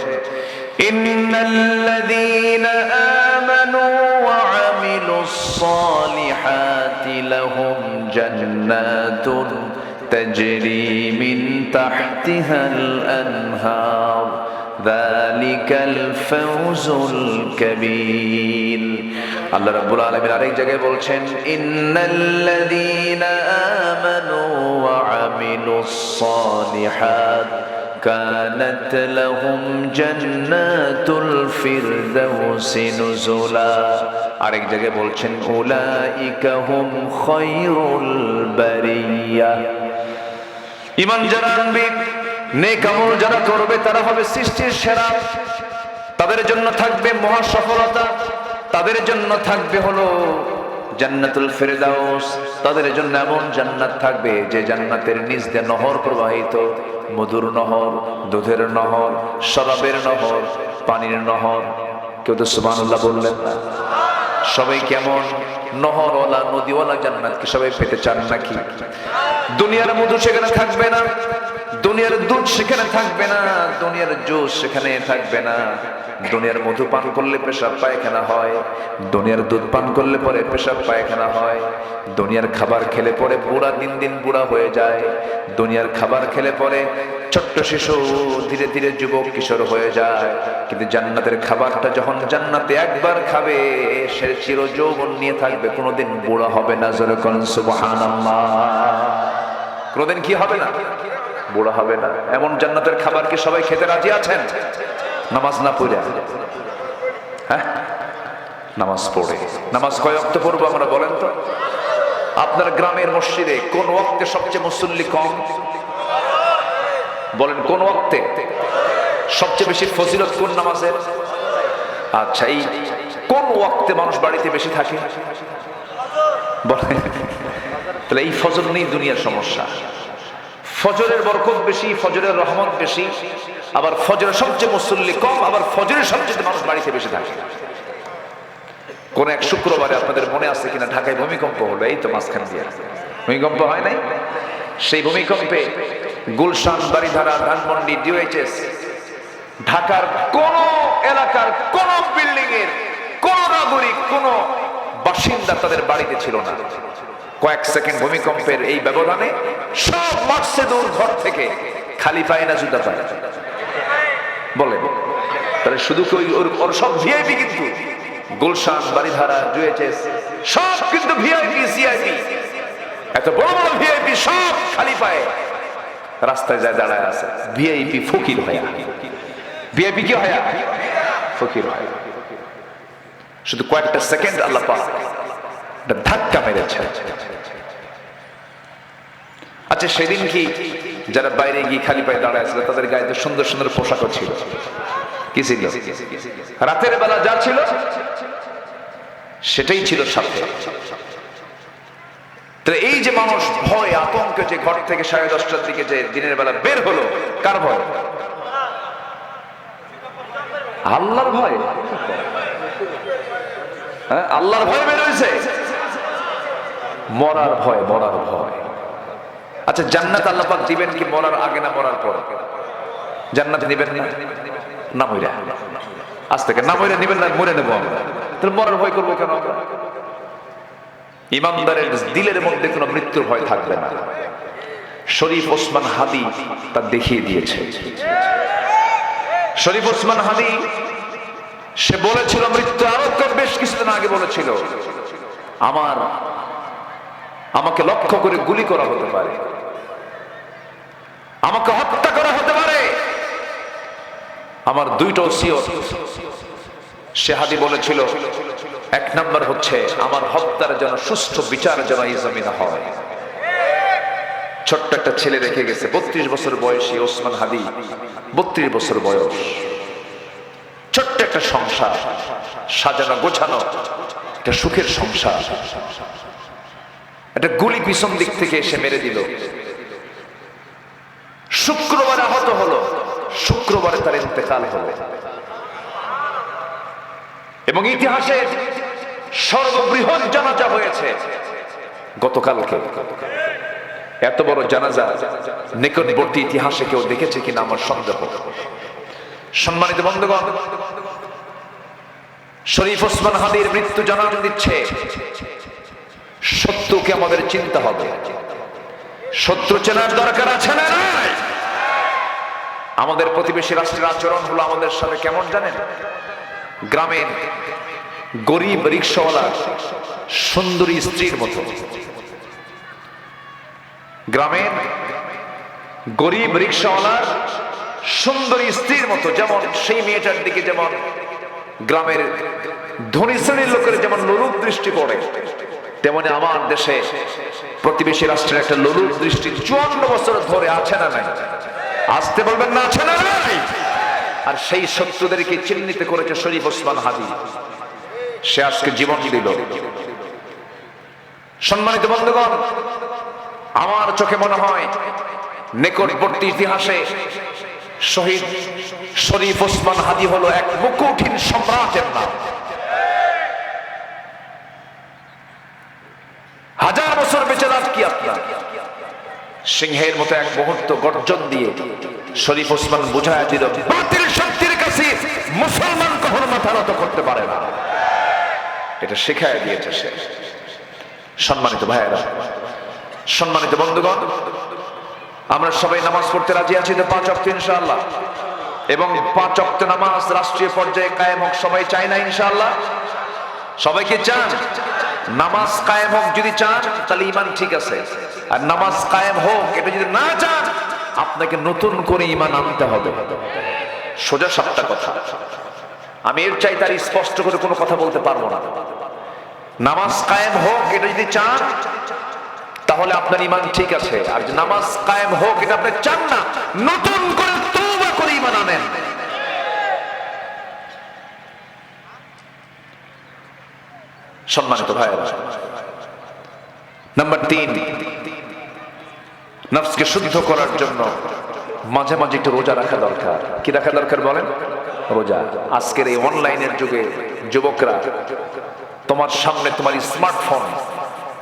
ইন্নাল্লাযীনা আমানু ওয়া আমিলুস সালিহাতি লাহুম জান্নাতুন তাজরি মিন তাহতিহাল আনহার যালিকাল ফাওজুল কাবীর। আল্লাহ রাব্বুল আলামিন আরেক জায়গায় বলছেন, ইন্নাল্লাযীনা আমানু ওয়া আমিলুস সালিহাত কানাত লাহুম জান্নাতুল ফিরদাউসি নুজুলা। আরেক জায়গায় বলছেন, উলাইকা হুম খায়রুল বারিয়া। ঈমান যারা আনবে, নেক আমল যারা করবে, তারা হবে সৃষ্টির সেরা। তাদের জন্য থাকবে মহা সফলতা, তাদের জন্য থাকবে হলো জান্নাতুল ফিরদাউস। তাদের জন্য এমন জান্নাত থাকবে যে জান্নাতের নিচ দিয়ে নহর প্রবাহিত, মধুর নহর, দুধের নহর, শরাবের নহর, পানির নহর। কেউ তো সুবহানাল্লাহ বললেন না? সবাই কেমন নহরওয়ালা, নদীওয়ালা জান্নাত কি সবাই পেতে চান নাকি? দুনিয়ার মধু সেখানে থাকবে না, দুনিয়ার দুধ সেখানে থাকবে না, দুনিয়ার জুস সেখানে থাকবে না। দুনিয়ার মধু পান করলে পেশাব পায়খানা হয়, দুনিয়ার দুধ পান করলে পরে পেশাব পায়খানা হয়, দুনিয়ার খাবার খেলে পরে বুড়া দিন দিন বুড়া হয়ে যায়, দুনিয়ার খাবার খেলে পরে ছোট্ট শিশু ধীরে ধীরে যুবক কিশোর হয়ে যায়। কিন্তু জান্নাতের খাবারটা যখন জান্নাতে একবার খাবে, সে চির যৌবন নিয়ে থাকবে, কোনোদিন বুড়া হবে না। জোরে কোন সুবহানাল্লাহ। কোনোদিন কি হবে না? বুড়া হবে না। এমন জান্নাতের খাবার কি সবাই খেতে রাজি আছেন? নামাজ না পড়ে, হ্যাঁ নামাজ পড়ে। নামাজ কয় ওয়াক্ত পড়বো আমরা বলেন তো? আপনার গ্রামের মসজিদে কোন ওয়াক্তে সবচেয়ে মুসল্লি কম? বলেন কোন ওয়াক্তে সবচেয়ে বেশি ফজিলত কোন নামাজের? আচ্ছা, এই কোন ওয়াক্তে মানুষ বাড়িতে বেশি থাকে বলেন? তাহলে এই ফজর নেই দুনিয়ার সমস্যা। ফজরের বরকত বেশি, ফজরের রহমত বেশি, আবার ফজরের সবচেয়ে মুসল্লি কম, আবার ফজরের সবচেয়ে মানুষ বাড়িতে বেশি থাকে। কোন এক শুক্রবারে আপনাদের মনে আছে কিনা ঢাকায় ভূমিকম্প হলো, এই তো মাঝখান দিয়ে ভূমিকম্প হয় নাই? সেই ভূমিকম্পে গুলশান, বারিধারা, ধানমন্ডি, ডিওএইচএস, ঢাকার কোন এলাকার কোন বিল্ডিং এর কোন নাগরিক, কোন বাসিন্দা তাদের বাড়িতে ছিল না। কয়েক সেকেন্ড ভূমিকম্পের এই ব্যবধানে সব মারছে দূর ঘর থেকে, খালি পায় না জুতা পায়। বলেন তাহলে শুধু ওর সব ভিআইপি, কিন্তু গুলশান, বারিধারা, ডিওএইচএস সব কিন্তু ভিআইপি, সিআইপি, এত বড় বড় ভিআইপি সব খালি পায় রাস্তায় যায় দাঁড়ায় আছে। ভিআইপি ফকির হয়, ভিআইপি কি হয়? ফকির হয়। শুধু কয়েকটা সেকেন্ড আল্লাহ পাক ধাক্কা মেরেছে। আচ্ছা, সেদিন কি যারা বাইরে গিয়ে খালি পায়ে দাঁড়ায় ছিল তাদের গায়ে তো সুন্দর সুন্দর পোশাকও ছিল? কি ছিল? রাতের বেলা যা ছিল সেটাই ছিল সাথে। তাহলে এই যে মানুষ ভয় আতঙ্কে যে ঘর থেকে 10:30টার দিকে যে দিনের বেলা বের হলো, কার ভয়? আল্লাহর ভয়। হ্যাঁ, আল্লাহর ভয় বের হয়েছে, মরার ভয়, মরার ভয়। আচ্ছা, জান্নাত আল্লাহ পাক দিবেন কি মরার আগে না মরার পর? জান্নাত নিবেন না, না মইরা, আজ থেকে না মইরা নিবেন না, মরে নেবো আমরা। তাহলে মরার ভয় করবো কেন আমরা? ইমানদারের দিলের মধ্যে কোনো মৃত্যুর ভয় থাকবে না। শরীফ ওসমান হাদি তা দেখিয়ে দিয়েছে। শরীফ ওসমান হাদি সে বলেছিল, মৃত্যু আরো বেশ কিছুদিন আগে বলেছিল, আমাকে লক্ষ্য করে গুলি করা হতে পারে, আমাকে হত্যা করা হতে পারে, আমার দুইটা ওসিয়ত। সে হাদি বলেছিল, এক নম্বর হচ্ছে আমার হত্যার জন্য সুষ্ঠু বিচার যেন এই জমিনে হয়। ছোট্ট একটা ছেলে রেখে গেছে, 32 বছর বয়সী ওসমান হাদি, 32 বছর বয়স, ছোট্ট একটা সংসার, সাজানো গোছানো একটা সুখের সংসার। একটা গুলি পিছন দিক থেকে এসে মেরে দিল। শুক্রবারে আহত হলো, শুক্রবারে তার ইন্তেকাল হলো। এবং ইতিহাসের সর্ববৃহৎ জানাজা হয়েছে গতকালকে। এত বড় জানাজা নিকটবর্তী ইতিহাসে কেউ দেখেছে কিনা আমার সন্দেহ। সম্মানিত বন্ধুগণ, শরীফ ওসমান হাদির মৃত্যু জানান দিচ্ছে শত্রুকে আমাদের চিনতে হবে। শত্রু চেনার দরকার আছে না নাই? আমাদের প্রতিবেশী রাষ্ট্রের আচরণ হলো আমাদের সাথে কেমন জানেন? গ্রামের গরিব রিকশাওয়ালা সুন্দরী স্ত্রীর মতো। গ্রামের গরিব রিকশাওয়ালার সুন্দরী স্ত্রীর মতো। যেমন সেই মেয়েটার দিকে যেমন গ্রামের ধনী শ্রেণীর লোকের যেমন লোলুপ দৃষ্টি পড়ে, তেমনি আমার দেশে প্রতিবেশী রাষ্ট্রের একটা লোলুপ দৃষ্টি 54 বছর ধরে আছে না নাই? আসতে বলবেন না, আছে না নাই? আর সেই শত্রুদেরকে চিহ্নিত করেছে শরীফ ওসমান হাদি। সে আজকে জীবন দিল। সম্মানিত বন্ধুগণ, আমার চোখে মনে হয় নিকটবর্তী ইতিহাসে শহীদ শরীফ ওসমান হাদি হলো এক মুকুটহীন সম্রাটের নাম। হাজার বছর বেঁচে লাভ কি আপনার? সিংহের মতো এক মুহূর্ত গর্জন দিয়ে শরীফ ওসমান বুঝায় দিল, বাতিল শক্তির কাছে মুসলমান কখনো মাথা নত করতে পারে না। এটা শেখায় দিয়েছে সে। সম্মানিত ভাইয়েরা, সম্মানিত বন্ধুগণ, আমরা সবাই নামাজ পড়তে রাজি আছি তো 5 ওয়াক্ত ইনশাআল্লাহ, এবং 5 ওয়াক্ত নামাজ রাষ্ট্রীয় পর্যায়ে কায়েম হোক সবাই চাই না ইনশাআল্লাহ? সবাই কি চান নামাজ কায়েম হোক? যদি চান তাহলে ঈমান ঠিক আছে। আর নামাজ কায়েম হোক এটা যদি না চান, আপনাকে নতুন করে ঈমান আনতে হবে। সোজা সাপটা কথা। আমি এর চাই তার স্পষ্ট করে কোনো কথা বলতে পারবো না। নামাজ কায়েম হোক এটা যদি চান তাহলে আপনার ঈমান ঠিক আছে। আর নামাজ কায়েম হোক এটা আপনি চান না, নতুন করে তওবা করে ঈমান আনেন। সম্মানিত ভাইয়েরা, নাম্বার 3, নফসকে শুদ্ধ করার জন্য মাঝে মাঝে একটু রোজা রাখা দরকার। কি রাখা দরকার বলেন? রোজা। আজকের এই অনলাইনের যুগে যুবকরা, তোমার সামনে তোমার স্মার্টফোন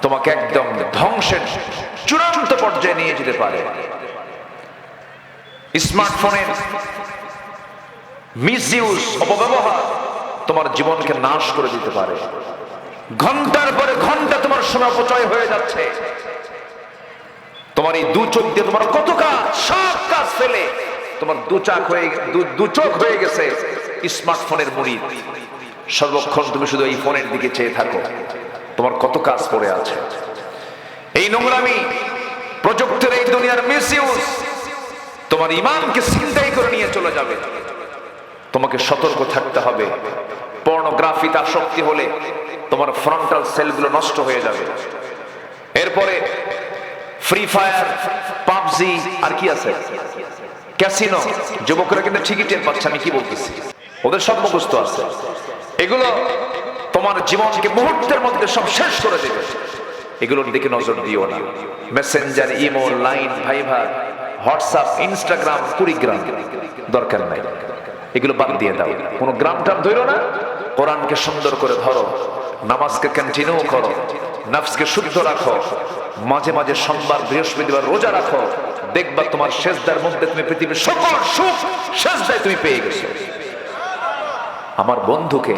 তোমাকে একদম ধ্বংসের চূড়ান্ত পর্যায়ে নিয়ে যেতে পারে। স্মার্টফোনের মিসইউজ, অপব্যবহার তোমার জীবনকে নাশ করে দিতে পারে। ঘন্টার পরে ঘন্টা তোমার সময় অপচয় হয়ে যাচ্ছে। তোমার এই দু চোখ দিয়ে তোমার কত কাজ, সব কাজ ফেলে তোমার দু চোখ হয়ে গেছে স্মার্টফোনের মুরিদ। সর্বক্ষণ তুমি শুধু এই ফোনের দিকে চেয়ে থাকো। তোমার কত কাজ পড়ে আছে। এই নোংরামি, প্রযুক্তির এই দুনিয়ার মিসইউজ তোমার ঈমানকে ছিনতাই করে নিয়ে চলে যাবে। তোমাকে সতর্ক থাকতে হবে। পর্নোগ্রাফিতে আসক্তি হলে তোমার ফ্রন্টাল সেলগুলো নষ্ট হয়ে যাবে। এরপরে ফ্রি ফায়ার, পাবজি, আর কি আছে, ক্যাসিনো। যুবকরা কিন্তু ঠিকই টের পাচ্ছে আমি কি বলতেছি, ওদের সব মুখস্থ আছে। এগুলো তোমার জীবনকে মুহূর্তের মধ্যে সব শেষ করে দেবে। এগুলোর দিকে নজর দিও না। Messenger, Imo, Line, Viber, WhatsApp, Instagram, Kurigram দরকার নাই। এগুলো বাদ দিয়ে দাও। কোনো গ্রাম টাম ধরো না। কোরআনকে সুন্দর করে ধরো, নামাজকে কন্টিনিউ করো, নফসকে শুদ্ধ রাখো। মাঝে মাঝে সোমবার, বৃহস্পতিবার রোজা রাখো। দেখবা তোমার সেজদার মধ্যে তুমি পৃথিবীর সকল সুখ সেজদায় তুমি পেয়ে গেছো। আমার বন্ধুকে,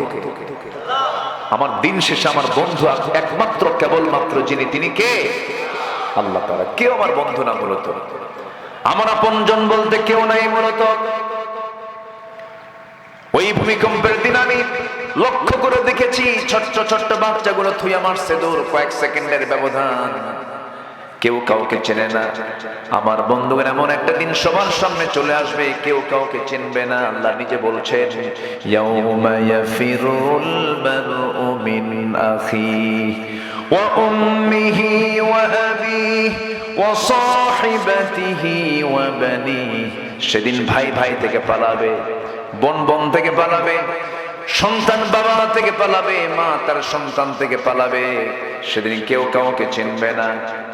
আমার দিন শেষে আমার বন্ধু একমাত্র কেবলমাত্র যিনি, তিনি কে? আল্লাহ তাআলা। কেউ আমার বন্ধু না মূলত। আমার আপনজন বলতে কেউ নাই মূলত। ওই ভূমিকম্পের দিন আমি লক্ষ্য করে দেখেছি ছোট্ট ছোট্ট বাচ্চাগুলো থুইয়া মারছে দূর, কয়েক সেকেন্ডের ব্যবধান। কেউ কাউকে চেনে না। আমার বন্ধুরা এমন একটা দিন সবার সামনে চলে আসবে, কেউ কাউকে চিনবে না। আল্লাহ নিজে বলছেন, ইয়াউমা ইয়াফিরুল মারউ মিন আখিহি ওয়া উম্মিহি ওয়া আবিহি ওয়া সাহিবাতিহি ওয়া বানিহি। সেদিন ভাই ভাই থেকে পালাবে, বোন বোন থেকে পালাবে, সন্তান বাবা থেকে পালাবে, মা তার সন্তান থেকে পালাবে। সেদিন কেউ কাউকে চিনবে না।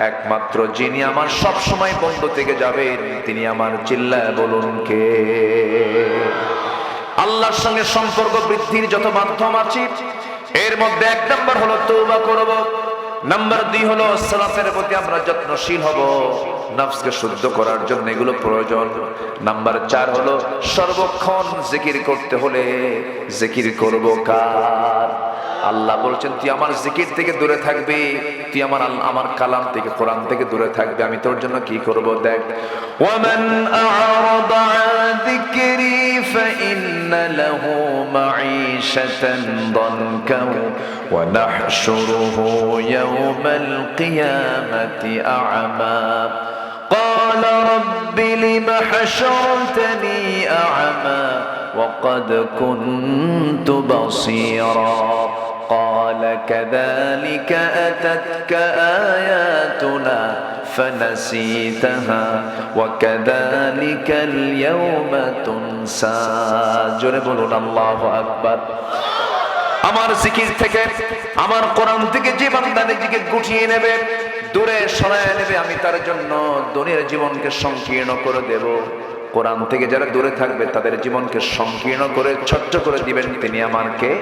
একমাত্র যিনি আমার সব সময় বন্ধু থেকে যাবেন তিনি আমার। চিল্লায় বলুন কে? আল্লাহর সঙ্গে সম্পর্ক বৃদ্ধির যত মাধ্যম আছে এর মধ্যে 1 নাম্বার হলো তওবা করব, নাম্বার 2 হলো সালাতের প্রতি আমরা যত্নশীল হব, নফসকে শুদ্ধ করার জন্য এগুলো প্রয়োজন। নাম্বার 4 হলো সর্বক্ষণ জিকির করতে হলে জিকির করব কার? আল্লাহ বলছেন তুই আমার জিকির থেকে দূরে থাকবি, তুই আমার কালাম থেকে কোরআন থেকে দূরে থাকবি, আমি তোর জন্য কি করব দেখ। ওয়ামান আ'রাদা আন যিকরি ফাইন্না লাহু মাঈশাতান দানকা ওয়া নাহশুরুহু ইয়াওমাল কিয়ামাতি আ'মা قال رب لم حشرتني أعمى وقد كنت بصيرا قال كذلك أتتك آياتنا فنسيتها وكذلك اليوم تنسى জোরে বলুন আল্লাহু আকবার। আমার জিকির থেকে আমার কোরআন থেকে যে বান্দা নিজেকে গুটিয়ে নেবে, দূরে সরায় নেবে, আমি তার জন্য দুনিয়ার জীবনকে সংকীর্ণ করে দেব। কোরআন থেকে যারা দূরে থাকবে তাদের জীবনকে সংকীর্ণ করে ছোট্ট করে দিবেন তিনি আমার কে?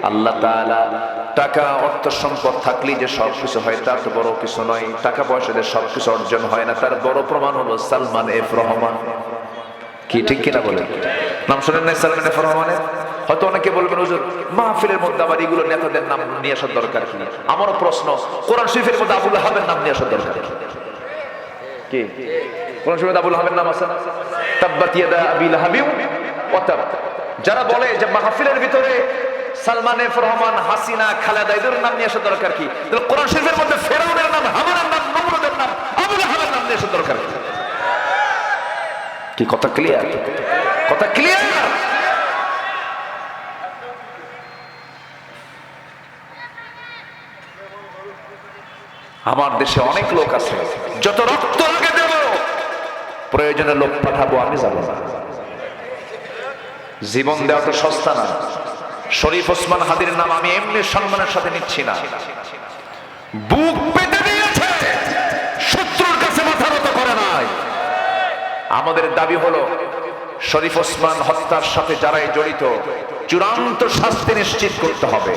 আল্লাহ তাআলা। টাকা অর্থ সম্পদ থাকলেই যে সব কিছু হয় তা তো বড় কিছু নয়, টাকা পয়সা দিয়ে সব কিছু অর্জন হয় না, তার বড় প্রমাণ হলো সালমান এফ রহমান। কি ঠিক কিনা বলেন? নাম শুনেন না সালমান এফ রহমানের? হয়তো অনেকে বলবেন হুজুর মাহফিলের মধ্যে আবার এগুলো নেতাদের নাম নিয়ে আসার দরকার কি? আমারও প্রশ্ন, কোরআন শরীফের মধ্যে আবুল আহাবের নাম নিয়ে আসার দরকার কি? কোরআন শরীফে আবুল আহাবের নাম আছে না? তাব্বাত ইয়াদা আবি লাহাবিন ওয়া তাব। যারা বলে যে মাহফিলের ভিতরে সালমান এফ রহমান, হাসিনা, খালেদা এদের নাম নিয়ে আসার দরকার কি? তাহলে কোরআন শরীফের মধ্যে ফেরাউনের নাম, হামানের নাম, নমরুদের নাম, আবুল আহাবের নাম নিয়ে আসার দরকার কি? কি কথা ক্লিয়ার? কথা ক্লিয়ার? আমার দেশে অনেক লোক আছে, যত রক্ত লাগে দেব, প্রয়োজনে লোক পাঠাবো, আমি যাব না। জীবন দেওয়া তো সস্তা না। শরীফ ওসমান হাদির নাম আমি এমনি সম্মানের সাথে নিচ্ছি না, বুক পেতে দিয়েছে, শত্রুর কাছে মাথা নত করে নাই। আমাদের দাবি হলো শরীফ ওসমান হত্যার সাথে যারাই জড়িত চূড়ান্ত শাস্তি নিশ্চিত করতে হবে,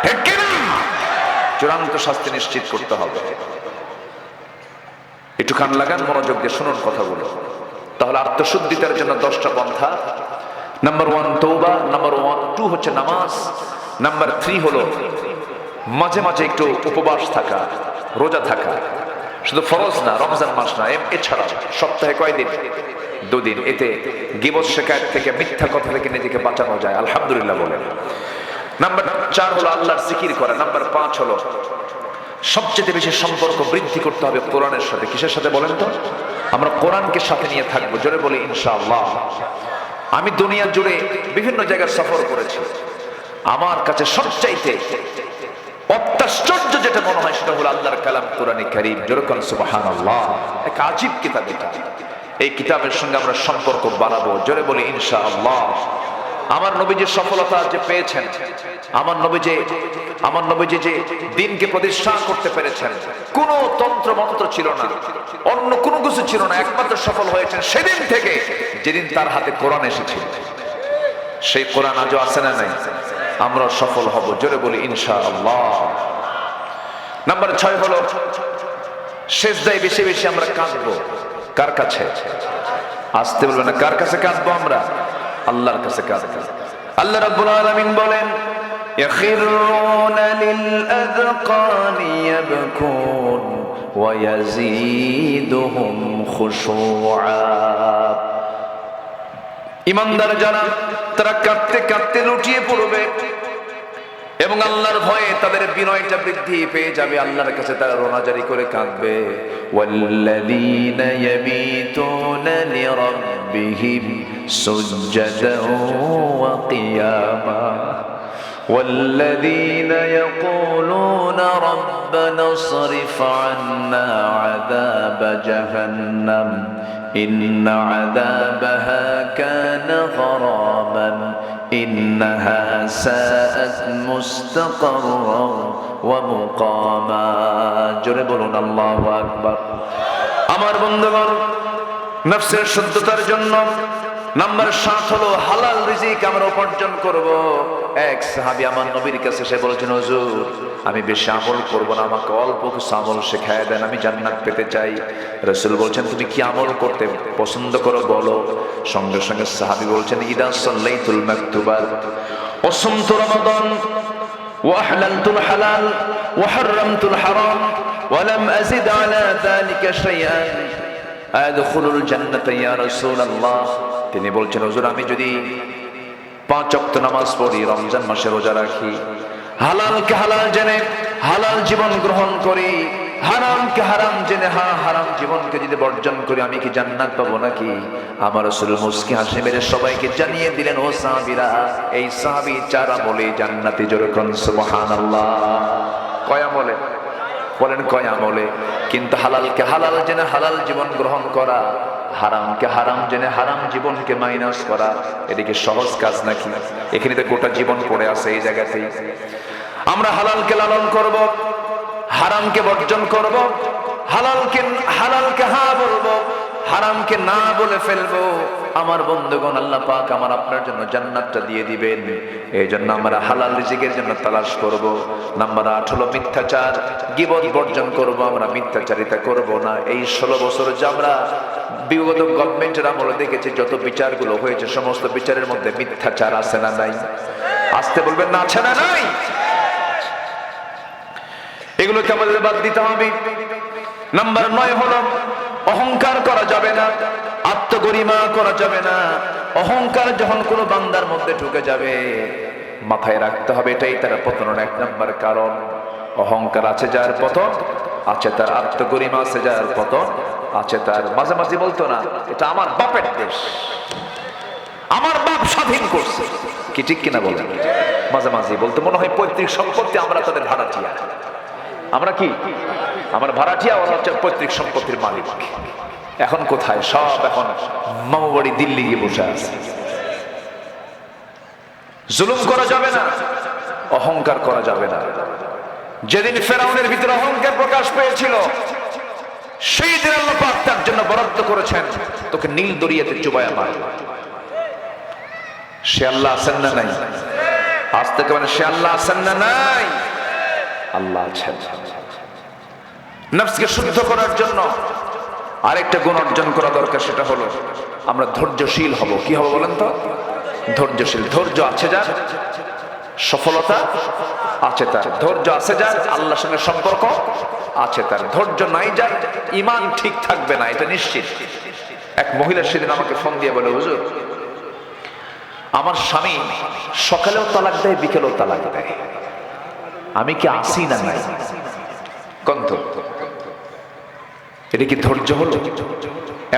ঠিক কিনা? চূড়ান্ত শাস্তি নিশ্চিত করতে হবে। একটু কান লাগান, মনোযোগ দিয়ে শুনুন কথাগুলো, তাহলে আত্মশুদ্ধিতার জন্য 10টা পন্থা। নাম্বার 1 তওবা, নাম্বার 2 হচ্ছে নামাজ, নাম্বার 3 হলো মাঝে মাঝে একটু উপবাস থাকা, রোজা থাকা, শুধু ফরজ না, রমজান মাস না, এছাড়া সপ্তাহে কয়দিন? 2 দিন। এতে গীবত শিকায়ত থেকে, মিথ্যা কথা থেকে নিজেকে বাঁচানো যায়, আলহামদুলিল্লাহ বলেন। নাম্বার 4 হলো আল্লাহর জিকির করা। নাম্বার 5 হলো সবচেয়ে বেশি সম্পর্ক বৃদ্ধি করতে হবে কোরআনের সাথে। কিসের সাথে বলেন তো? আমরা কোরআনকে সাথে নিয়ে থাকবো, জোরে বলি ইনশাআল্লাহ। আমি দুনিয়া জুড়ে বিভিন্ন জায়গায় সফর করেছি, আমার কাছে সবচাইতে অত্যাশ্চর্য যেটা মনে হয় সেটা হলো আল্লাহর কালাম কোরআনে কারীম। জোরে বলেন সুবহানাল্লাহ। এক আজীব কিতাব এটা। এই কিতাবের সঙ্গে আমরা সম্পর্ক বাড়াবো, জোরে বলি ইনশাআল্লাহ। আমার নবীজির সফলতা যে পেয়েছেন, আমার নবীজি যে দিনকে প্রতিষ্ঠা করতে পেরেছেন, কোন তন্ত্র মন্ত্র ছিল না, অন্য কোনো কিছু ছিল না, একমাত্র সফল হয়েছেন সেদিন থেকে যেদিন তার হাতে কোরআন এসেছিল। সেই কোরআন আজও আছে না নাই? আমরা সফল হব, জোরে বলি ইনশাআল্লাহ। নাম্বার 6 হলো সিজদায় বেশি বেশি আমরা কাঁদবো। কার কাছে? আসতে বলবেন না, কার কাছে কাঁদবো আমরা? আল্লাহর কাছে কাঁদবো। আল্লাহ রাব্বুল আলামিন বলেন ইয়াখিরুনা লিল আযকানি ইয়াবকুন ওয়া ইয়াজিদুহুম খুশুআ। ঈমানদার যারা, তারা কাঁদতে কাঁদতে লুটিয়ে পড়বে এবং আল্লাহর ভয়ে তাদের বিনয়টা বৃদ্ধি পেয়ে যাবে, আল্লাহর কাছে তারা রোনাজারি করে কাঁদবে। ওয়াল্লাযীনা ইয়াবিতুনা লিরাব্বিহিম সুজদান ওয়া কিয়ামা ওয়াল্লাযীনা ইয়াকুলুনা রাব্বানা ইসরিফ আন্না আযাবা জাহান্নাম ইন্না আযাবাহা কানা গরামান ইন্নাহা সাআত মুস্তাকাররান ওয়া মুকামা। জোরে বলুন আল্লাহু আকবার। আমার বন্ধুগণ, নফসের শুদ্ধতার জন্য নাম্বার 7 হলো হালাল রিজিক আমরা উপার্জন করব। এক সাহাবী আমার নবীর কাছে এসে বলেছেন, হুজুর আমি বেশি আমল করব না, আমাকে অল্প কিছু আমল শেখায় দেন, আমি জান্নাত পেতে চাই। রাসূল বলছেন, তুমি কি আমল করতে পছন্দ করো বলো। সঙ্গে সঙ্গে সাহাবী বলছেন, ইদা সাল্লাইতুল মাকতুবাত ওয়া সুমতু রমাদান ওয়া আহলালতুল হালাল ওয়া হারামতুল হারাম ওয়া লাম আযিদ আলা যালিকা শাইআন আদখুলুল জান্নাতা ইয়া রাসূলুল্লাহ। তিনি বলছেন, হুজুর আমি যদি 5 ওয়াক্ত নামাজ পড়ি, রমজান মাসে রোজা রাখি, হালালকে হালাল জেনে হালাল জীবন গ্রহণ করি, হারামকে হারাম জেনে হারাম জীবনকে যদি বর্জন করি, আমি কি জান্নাত পাবো নাকি? আমার রাসূল মুস্কি হাসি মেরে সবাইকে জানিয়ে দিলেন, ও সাহাবীরা, এই সাহাবী 4 আমলে জান্নাতি। জোরে কোন সুবহানাল্লাহ। কয় আমলে বলেন? কয় আমলে? কিন্তু হালালকে হালাল জেনে হালাল জীবন গ্রহণ করা, হারামকে হারাম জেনে হারাম জীবনকে মাইনাস করা, এটা কি সহজ কাজ নাকি? এখানে তো গোটা জীবন পড়ে আছে এই জায়গাতেই। আমরা হালালকে লালন করব, হারামকে বর্জন করব, হালালকে হ্যাঁ বলবো, হারামকে না বলে ফেলবো। আমার বন্ধুগণ, আল্লাহ পাক আমার আপনার জন্য জান্নাতটা দিয়ে দিবেন। এই জন্য আমরা হালাল রিজিকের জন্য তালাশ করব। নাম্বার 8 হলো মিথ্যাচার, গীবত বর্জন করব, আমরা মিথ্যাচারিতা করব না। এই 16 বছর যে আমরা বিগত গভর্নমেন্টের আমলে দেখেছি যত বিচারগুলো হয়েছে, সমস্ত বিচারের মধ্যে মিথ্যাচার আছে না নাই? আসতে বলবেন না, আছে না নাই? এগুলোকে আমাদের বাদ দিতে হবে। নাম্বার 9 হলো অহংকার করা যাবে না, আত্মগরিমা করা যাবে না। অহংকার যখন কোনো বান্দার মধ্যে ঢুকে যাবে, মাথায় রাখতে হবে এটাই তার পতনের 1 নম্বর কারণ। অহংকার আছে যার পতন, আছে তার আত্মগরিমা, আছে যার পতন, আছে তার। মাঝে মাঝে বলতো না, এটা আমার বাপের দেশ, আমার বাপ স্বাধীন করছে, কি ঠিক কিনা বলেন? মাঝে মাঝে বলতো, মনে হয় পৈতৃক সম্পত্তি, আমরা তাদের ভাড়াটিয়া। আমরা কি? আমার ভাড়াটিয়া, ওরা হচ্ছে পৈতৃক সম্পত্তির মালিক। এখন কোথায় সব? এখন মামাবাড়ি দিল্লি গিয়ে বসে আছে। জুলুম করা যাবে না, অহংকার করা যাবে না। যেদিন ফেরাউনের ভিতরে অহংকার প্রকাশ পেয়েছিল, সেই দিন আল্লাহ পাক তার জন্য বরাদ্দ করেছেন, তোকে নীল দরিয়াতে চুবায়া মারবে। সে আল্লাহ আছেন না নাই? আজ থেকে মানে সে আল্লাহ আছেন না নাই? আল্লাহ আছেন। নফসকে শুদ্ধ করার জন্য আরেকটা গুণ অর্জন করা দরকার, সেটা হলো আমরা ধৈর্যশীল হব। কি হব বলেন তো? ধৈর্যশীল। ধৈর্য আছে যার, সফলতা আছে তার। ধৈর্য আছে যার, আল্লাহর সঙ্গে সম্পর্ক আছে তার। ধৈর্য নাই যার, ঈমান ঠিক থাকবে না, এটা নিশ্চিত। এক মহিলা সেদিন আমাকে ফোন দিয়ে বলে, হুজুর আমার স্বামী সকালেও তালাক দেয়, বিকেলেও তালাক দেয়, আমি কি আসি না নাই? কন্ত এটা কি ধৈর্য হলো?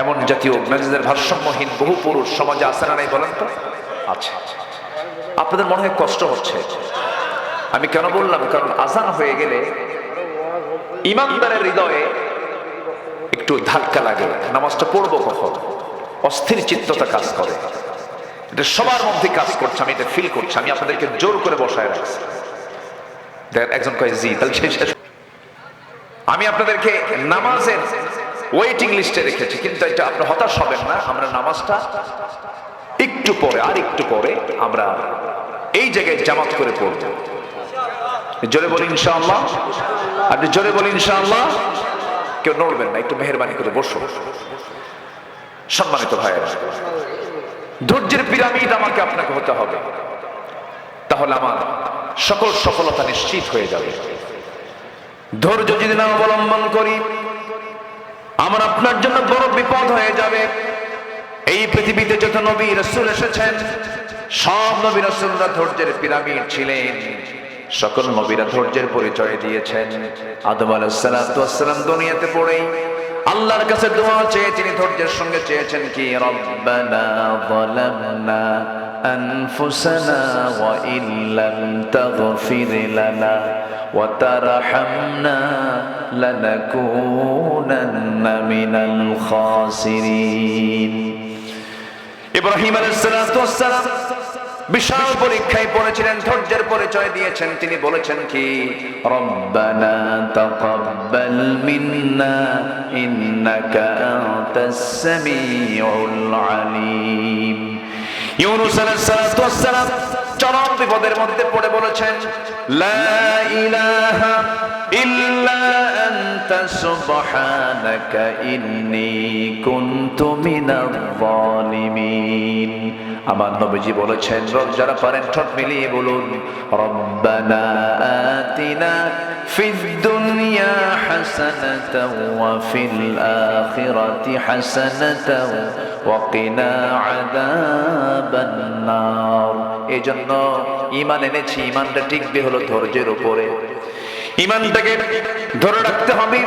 এমন জাতীয় মেজাজের ভারসাম্যহীন বহু পুরুষ সমাজে আছে না নাই বলেন তো? আছে। আপনাদের মনে হয় কষ্ট হচ্ছে। আমি কেন বললাম? কারণ আজান হয়ে গেলে ইমানদারের হৃদয়ে একটু ধাক্কা লাগে, নামাজটা পড়বো কখন, অস্থির চিত্ততা কাজ করে। এটা সবার মধ্যে কাজ করছে, আমি এটা ফিল করছি। আমি আপনাদেরকে জোর করে বসায় রাখছি। একজন কয় জি, তাহলে শেষ। আমি আপনাদেরকে নামাজের ওয়েটিং লিস্টে রেখেছি, কিন্তু এটা আপনি হতাশ হবেন না। আমরা নামাজটা একটু পরে, আর একটু পরে আমরা এই জায়গায় জামাত করে পড়ব। জোরে বলি ইনশাআল্লাহ। আপনি জোরে বলি ইনশাআল্লাহ। কেউ নড়বেন না, একটু মেহেরবানি করে বসুন। সম্মানিত ভাইয়েরা, ধৈর্যের পিরামিড আমাকে আপনাকে হতে হবে, তাহলে আমার সকল সফলতা নিশ্চিত হয়ে যাবে। ধৈর্য যদি না অবলম্বন করি, আমার আপনার জন্য বড় বিপদ হয়ে যাবে। এই পৃথিবীতে যত নবী রাসূল এসেছেন, সব নবী রাসূলরা ধৈর্যের পিরামিড ছিলেন। সকল নবীরা ধৈর্যের পরিচয় দিয়েছেন। আদম আলাইহিস সালাতু ওয়াস সালাম দুনিয়াতে পড়েই আল্লাহর কাছে দোয়া চেয়ে তিনি ধৈর্যের সঙ্গে চেয়েছেন কি, রব্বানা যালামনা আনফুসানা ওয়া ইল্লাম তাগফির লানা ওয়া তারহামনা লানাকুনান্না মিনাল খাসিরিন। ইব্রাহিম আলাইহিস সালাতু ওয়াস সালাম বিশাল পরীক্ষায় পড়েছিলেন, ধৈর্যের পরিচয় দিয়েছেন। তিনি বলেছেন কি, রব্বানা তাকাব্বাল মিন্না ইন্নাকা আনতাস সামিউল আলিম। ইউনূস আলাইহিস সালাম চরম বিপদের মধ্যে পড়ে বলেছেন, লা ইলাহা ইল্লা আনতা সুবহানাকা ইন্নী কুনতু মিনাল যালিমিন। আমার নবীজি বলেছেন, যারা পারেন ঠোঁট মিলিয়ে বলুন, রব্বানা আতিনা ফিদ দুনিয়া হাসানাতাও ওয়া ফিল আখিরাতি হাসানাতাও ওয়া কিনা আযাবান নার। এজন্য ঈমান এনেছি, ঈমানটা টিকবে হলো ধৈর্যের উপরে। ঈমানটাকে ধরে রাখতে হবে,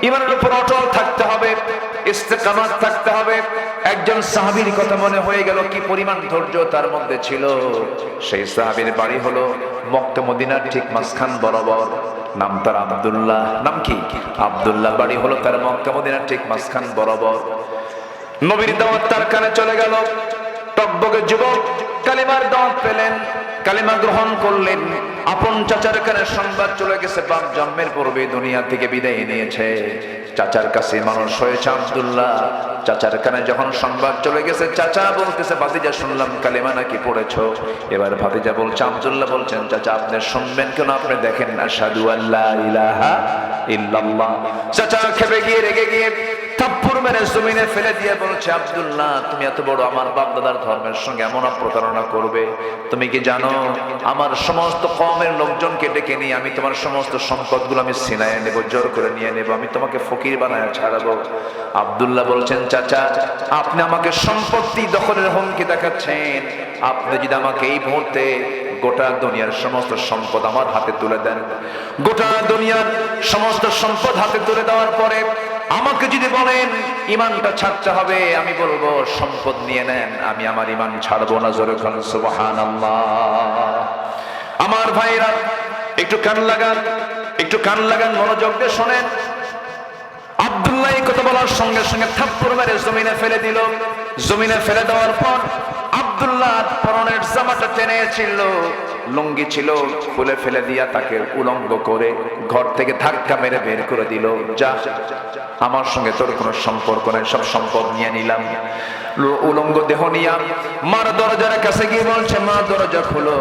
ঈমানের উপর অটল থাকতে হবে, ইস্তেকামাত থাকতে হবে। একজন সাহাবীর কথা মনে হয়ে গেল, কি পরিমাণ ধৈর্য তার মধ্যে ছিল। সেই সাহাবীর বাড়ি হলো মক্কা মদিনার ঠিক মাঝখান বরাবর। নাম তার আব্দুল্লাহ। নাম কি? আব্দুল্লাহ। বাড়ি হলো তার মক্কা মদিনার ঠিক মাঝখান বরাবর। নবীর দাওয়াত তার কানে চলে গেল। টকবকে যুবক কালিমার দাওয়াত পেলেন, কালিমা গ্রহণ করলেন। আপন চাচার কানে সংবাদ চলে গেছে, বাপ জন্মের পূর্বে দুনিয়া থেকে বিদায় নিয়েছে। চাচার কাছে মানুষ হয়েছে আব্দুল্লাহ। চাচার কানে যখন সংবাদ চলে গেছে, চাচা বলতেছে, ভাতিজা শুনলাম কালিমা নাকি পড়েছো। এবার ভাতিজা বলছে, আব্দুল্লাহ বলছেন, চাচা আপনি শুনবেন কেন? আপনি দেখেন আশহাদু আল্লা ইলাহা ইল্লাল্লাহ। চাচা খেপে গিয়ে রেগে গিয়ে থাপ্পড় মেরে জমিনে ফেলে দিয়ে বলছে, আব্দুল্লাহ তুমি এত বড় আমার বাপ দাদার ধর্মের সঙ্গে এমন প্রতারণা করবে? তুমি কি জানো আমার সমস্ত কওমের লোকজনকে ডেকে নিয়ে আমি তোমার সমস্ত সম্পদগুলো আমি ছিনায় নেব, জোর করে নিয়ে নেব, আমি তোমাকে ফকির বানায় ছাড়াবো। আব্দুল্লাহ বলছেন, চাচা আপনি আমাকে সম্পত্তি দখলের হুমকি দেখাচ্ছেন। আপনি যদি আমাকে এই মুহূর্তে গোটা দুনিয়ার সমস্ত সম্পদ আমার হাতে তুলে দেন, গোটা দুনিয়ার সমস্ত সম্পদ হাতে তুলে দেওয়ার পরে আমাকে যদি বলেন ঈমানটা ছাড়তে হবে, আমি বলবো সম্পদ নিয়ে নেন, আমি আমার ঈমান ছাড়বো না। জোরে বলেন সুবহানাল্লাহ। আমার ভাইরা একটু কান লাগান, একটু কান লাগান, মনোযোগ দিয়ে শোনেন। আব্দুল্লাহ এই কথা বলার সঙ্গে সঙ্গে থাপ্পড় মেরে জমিনে ফেলে দিল। জমিনে ফেলে দেওয়ার পর আব্দুল্লাহ পরনের জামাটা টেনে ছিল, লুঙ্গি ছিল, খুলে ফেলে দিয়া তাকে উলঙ্গ করে ঘর থেকে ধাক্কা মেরে বের করে দিল। যা, আমার সঙ্গে তোর কোনো সম্পর্ক নেই, সব সম্পদ নিয়ে নিলাম। উলঙ্গ দেহ নিয়ে মার দরজার কাছে গিয়ে বলছে, মা দরজা খুলো,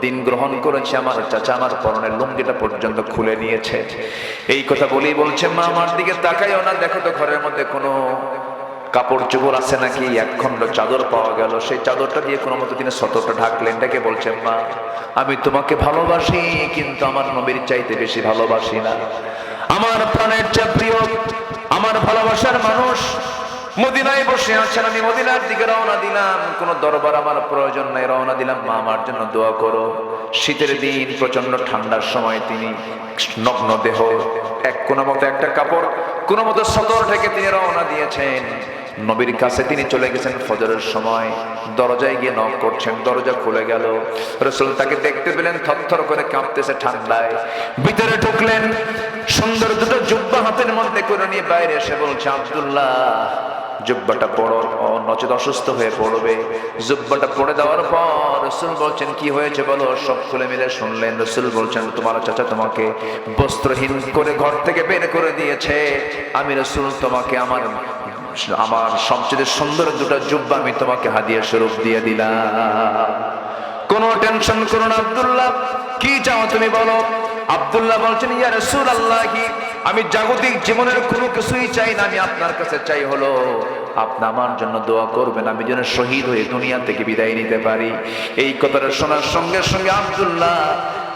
দিন গ্রহণ করেছে আমার চাচা আমার পরনের লুঙ্গিটা পর্যন্ত খুলে নিয়েছে। এই কথা বলেই বলছে, মা আমার দিকে তাকাইও না, দেখো তো ঘরের মধ্যে কোনো কাপড় চোপড় আছে নাকি। এক খণ্ড চাদর পাওয়া গেল, সেই চাদরটা দিয়ে কোনো মতো তিনি সতরটা ঢাকলেন। ডেকে বলছেন, মা আমি তোমাকে ভালোবাসি, কিন্তু আমার নবীর চাইতে বেশি ভালোবাসি না। আমার প্রাণের চেয়ে প্রিয় আমার ভালোবাসার মানুষ মদিনায় বসে আছেন, আমি মদিনার দিকে রওনা দিলাম। কোন দরবার আমার প্রয়োজন নাই, রওনা দিলাম। মা আমার জন্য দোয়া করো। শীতের দিন, প্রচন্ড ঠান্ডার সময় তিনি নগ্ন দেহ, এক কোনো মতো একটা কাপড় কোনো মতো সদর থেকে তিনি রওনা দিয়েছেন। নবীর কাছে তিনি চলে গেছেন ফজরের সময়। দরজায় গিয়ে নক করছেন, দরজা খুলে গেল। রাসূল তাকে দেখতে পেলেন, থরথর করে কাঁপতেছে ঠান্ডায়। ভিতরে ঢুকলেন, সুন্দর দুটো জুব্বা হাতের মধ্যে করে নিয়ে বাইরে এসে বলছে, আব্দুল্লাহ জুব্বাটা পড়ো, নচেত অসুস্থ হয়ে পড়বে। জুব্বাটা পড়ে দেওয়ার পর রাসূল বলছেন, কি হয়েছে বলো। সব খুলে মিলে শুনলেন। রাসূল বলছেন, তোমার চাচা তোমাকে বস্ত্রহীন করে ঘর থেকে বের করে দিয়েছে। আমি রাসূল তোমাকে আমার সবচেয়ে সুন্দর দুটো জুব্বা আমি তোমাকে হাদিয়া স্বরূপ দিয়ে দিলাম। কোনো টেনশন করো না আব্দুল্লাহ, কি চাও তুমি বলো। আব্দুল্লাহ বলছেন, ইয়া রাসূলুল্লাহ, আমি জাগতিক জীবনের কোনো কিছুই চাই না, আমি আপনার কাছে চাই হলো আপনি আমার জন্য দোয়া করবেন, আমি যেন শহীদ হয়ে দুনিয়া থেকে বিদায় নিতে পারি। এই কথাটা শোনার সঙ্গে সঙ্গে আব্দুল্লাহ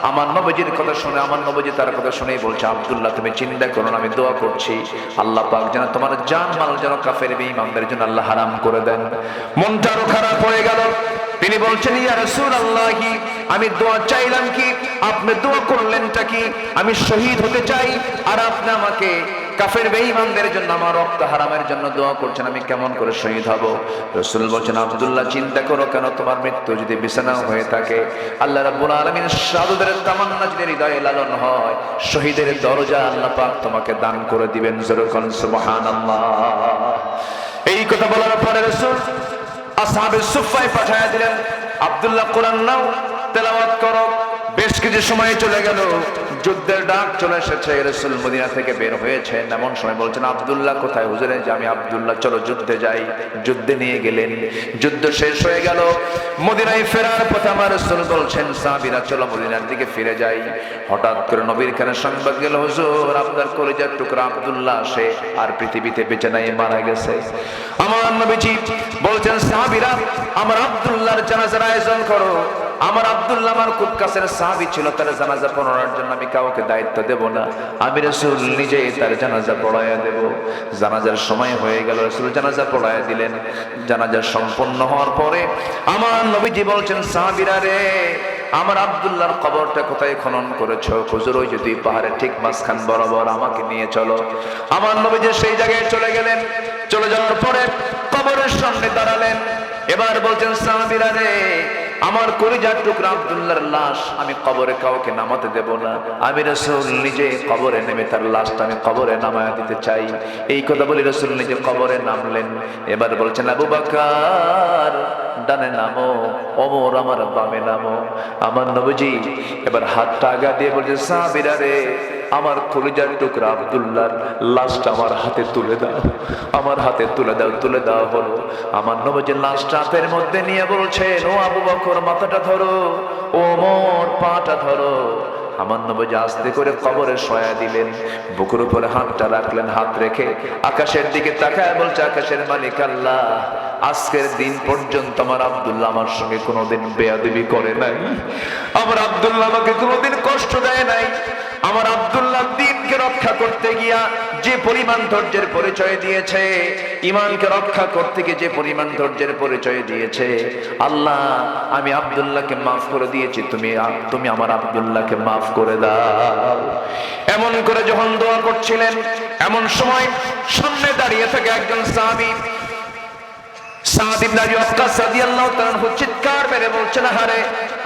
আমার নবীজির কথা শুনে, আমার নবীজি তার কথা শুনেই বলছে, আব্দুল্লাহ তুমি চিন্তা করো না, আমি দোয়া করছি আল্লাহ পাক যেন তোমার জান মাল যেন কাফের বেঈমানদের জন্য আল্লাহ হারাম করে দেন। মনটা আরো খারাপ হয়ে গেল। তিনি বলছেন, ইয়া রাসূলুল্লাহ, আমি দোয়া চাইলাম কি, আপনি দোয়া করলেনটা কি? আমি শহীদ হতে চাই, আর আপনি আমাকে কাফের বেঈমানদের জন্য, আমার রক্ত হারামের জন্য দোয়া করছেন, আমি কেমন করে শহীদ হব? রাসূল বলছেন, আব্দুল্লাহ চিন্তা করো কেন, তোমার মৃত্যু যদি বিছানা হয়ে থাকে, আল্লাহ রাব্বুল আলামিন শাহাদাতের তামান্না যদি হৃদয়ে লালন হয়, শহীদের দরজা আল্লাহ পাক তোমাকে দান করে দিবেন। জোরে বলেন সুবহানাল্লাহ। এই কথা বলার পরে রাসূল আসহাবে সুফফায় পাঠিয়ে দিলেন। আব্দুল্লাহ কোরআন নাও, তেলাওয়াত করো। বেশ কিছু সময় চলে গেল, যুদ্ধের ডাক চলে এসেছে, রাসূল মদিনা থেকে বের হয়েছেন। এমন সময় বলছেন, আব্দুল্লাহ কোথায়? হুজুরে, যে আমি আব্দুল্লাহ, চলো যুদ্ধে যাই। যুদ্ধে নিয়ে গেলেন, যুদ্ধ শেষ হয়ে গেল। মদিনায় ফেরার পথে আমার রাসূল বলছেন, সাহাবীরা চলো মদিনার দিকে ফিরে যাই। হঠাৎ করে নবীর কানে সংবাদ গেল, হুজুর আপনার কলিজার টুকরা আব্দুল্লাহ সে আর পৃথিবীতে বেঁচে নাই, মারা গেছে। আমার নবীজি বলছেন, সাহাবীরা আমার আব্দুল্লাহর জানাজার আয়োজন করো। আমার আব্দুল্লাহ আমার খুব কাছের সাহাবী ছিল, তার জানাজা পড়ানোর জন্য আমি কাউকে দায়িত্ব দেব না, আমি রাসূল নিজেই তার জানাজা পড়াইয়া দেব। জানাজার সময় হয়ে গেল, রাসূল জানাজা পড়াইয়া দিলেন। জানাজা সম্পন্ন হওয়ার পরে আমার নবীজি বলছেন, সাহাবীরা রে, আমার আব্দুল্লাহর কবরটা কোথায় খনন করেছো? হুজুর ওই যদি পাহাড়ের ঠিক মাঝখান বরাবর, আমাকে নিয়ে চলো। আমার নবীজি সেই জায়গায় চলে গেলেন। চলে যাওয়ার পরে কবরের সামনে দাঁড়ালেন। এবার বলছেন, সাহাবীরা রে, আমার কলিজার টুকরা আব্দুল্লাহর লাশ আমি কবরে কাউকে নামাতে দেব না, আমি রাসূল নিজে কবরে নেমে তার লাশটা আমি কবরে নামায়া দিতে চাই। এই কথা বলে রাসূল নিজে কবরে নামলেন। এবার বলছেন, আবু বকর ডানে নামো, ওমর আমার বামে নামো। আমার নবীজি এবার হাতটা আগা দিয়ে বলছেন, সাহাবীরা রে, আমার কলিজার টুকরা আব্দুল্লাহর লাশটা আমার হাতে তুলে দাও, আমার হাতে তুলে দাও। তুলে দেওয়া হলো। আমার নবীজি লাশটা হাতের মধ্যে নিয়ে বলছেন, ও আবু বকর মাথাটা ধরো, ও ওমর পাটা ধরো। আমার নবীজি আস্তে করে কবরে শোয়া দিলেন, বুকের উপরে হাতটা রাখলেন। হাত রেখে আকাশের দিকে তাকায় বলছে, আকাশের মালিক আল্লাহ, আজকের দিন পর্যন্ত আমার আব্দুল্লাহ আমার সঙ্গে কোনোদিন বেয়াদবি করে নাই, আমার আব্দুল্লাহ আমাকে কোনোদিন কষ্ট দেয় নাই। আমার আব্দুল্লাহ দ্বীনকে রক্ষা করতে গিয়া যে পরিমাণ ধৈর্যের পরিচয় দিয়েছে, ঈমানকে রক্ষা করতে গিয়ে যে পরিমাণ ধৈর্যের পরিচয় দিয়েছে, আল্লাহ আমি আব্দুল্লাহকে মাফ করে দিয়েছি, তুমি আমার আব্দুল্লাহকে মাফ করে দাও। এমন করে যখন দোয়া করছিলেন, এমন সময় সামনে দাঁড়িয়ে থাকে একজন সাহাবী, সাদ ইবনে আবি ওয়াক্কাস রাদিয়াল্লাহু তাআলা আনহু চিৎকার মেরে বলছেন, আহারে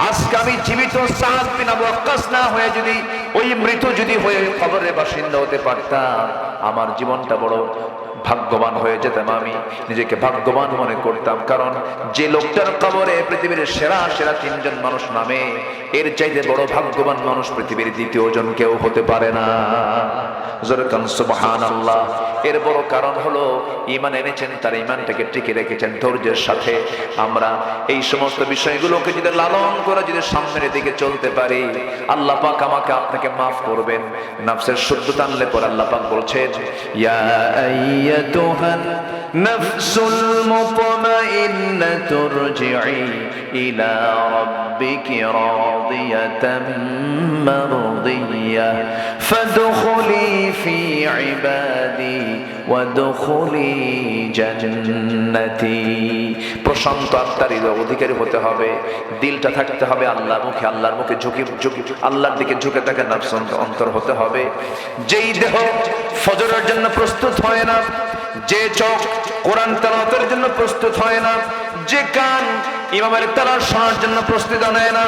আজকে আমি জীবিত সাদ বিন আবু ওয়াক্কাস না হয়ে যদি ওই মৃত যদি হয়ে কবরের বাসিন্দা হতে পারতাম, আমার জীবনটা বড় ভাগ্যবান হয়ে যেতাম। আমি নিজেকে ভাগ্যবান মনে করতাম, কারণ যে লোকটার কবরে পৃথিবীর সেরা সেরা তিনজন মানুষ নামে, এর চাইতে বড় ভাগ্যবান মানুষ পৃথিবীর দ্বিতীয় জন কেউ হতে পারে না। জোরকান সুবহানাল্লাহ। এর বড় কারণ হলো ঈমান এনেছেন, তার ঈমানটাকে টিকে রেখেছেন ধৈর্যের সাথে। আমরা এই সমস্ত বিষয়গুলোকে যদি লালন করে যদি সামনের দিকে চলতে পারি, আল্লাহ পাক আমাকে আপনাকে মাফ করবেন। নফসের শুদ্ধতা আনলে পর আল্লাহ পাক বলছেন, ইয়া আইয়াতুহান নাফসুল মুতমাইন্নাতু ইরজিই ইলা রাব্বিকি রাদিয়াতাম মারদিয়াহ ফাদখুলি ফি ইবাদি ওয়াদখুলি জান্নাতি। প্রশান্ত আত্মার অধিকারী হতে হবে, দিলটা থাকতে হবে আল্লাহর মুখে, আল্লাহর মুখে ঝুঁকি আল্লাহর দিকে ঝুঁকে থাকা নফস অন্তর হতে হবে। যেই দেহ ফজরের জন্য প্রস্তুত হয় না, যে চোখ কোরআন তেলাওয়াতের জন্য প্রস্তুত হয় না, যে কান ইমামের তেলাওয়াত শোনার জন্য প্রস্তুত হয় না,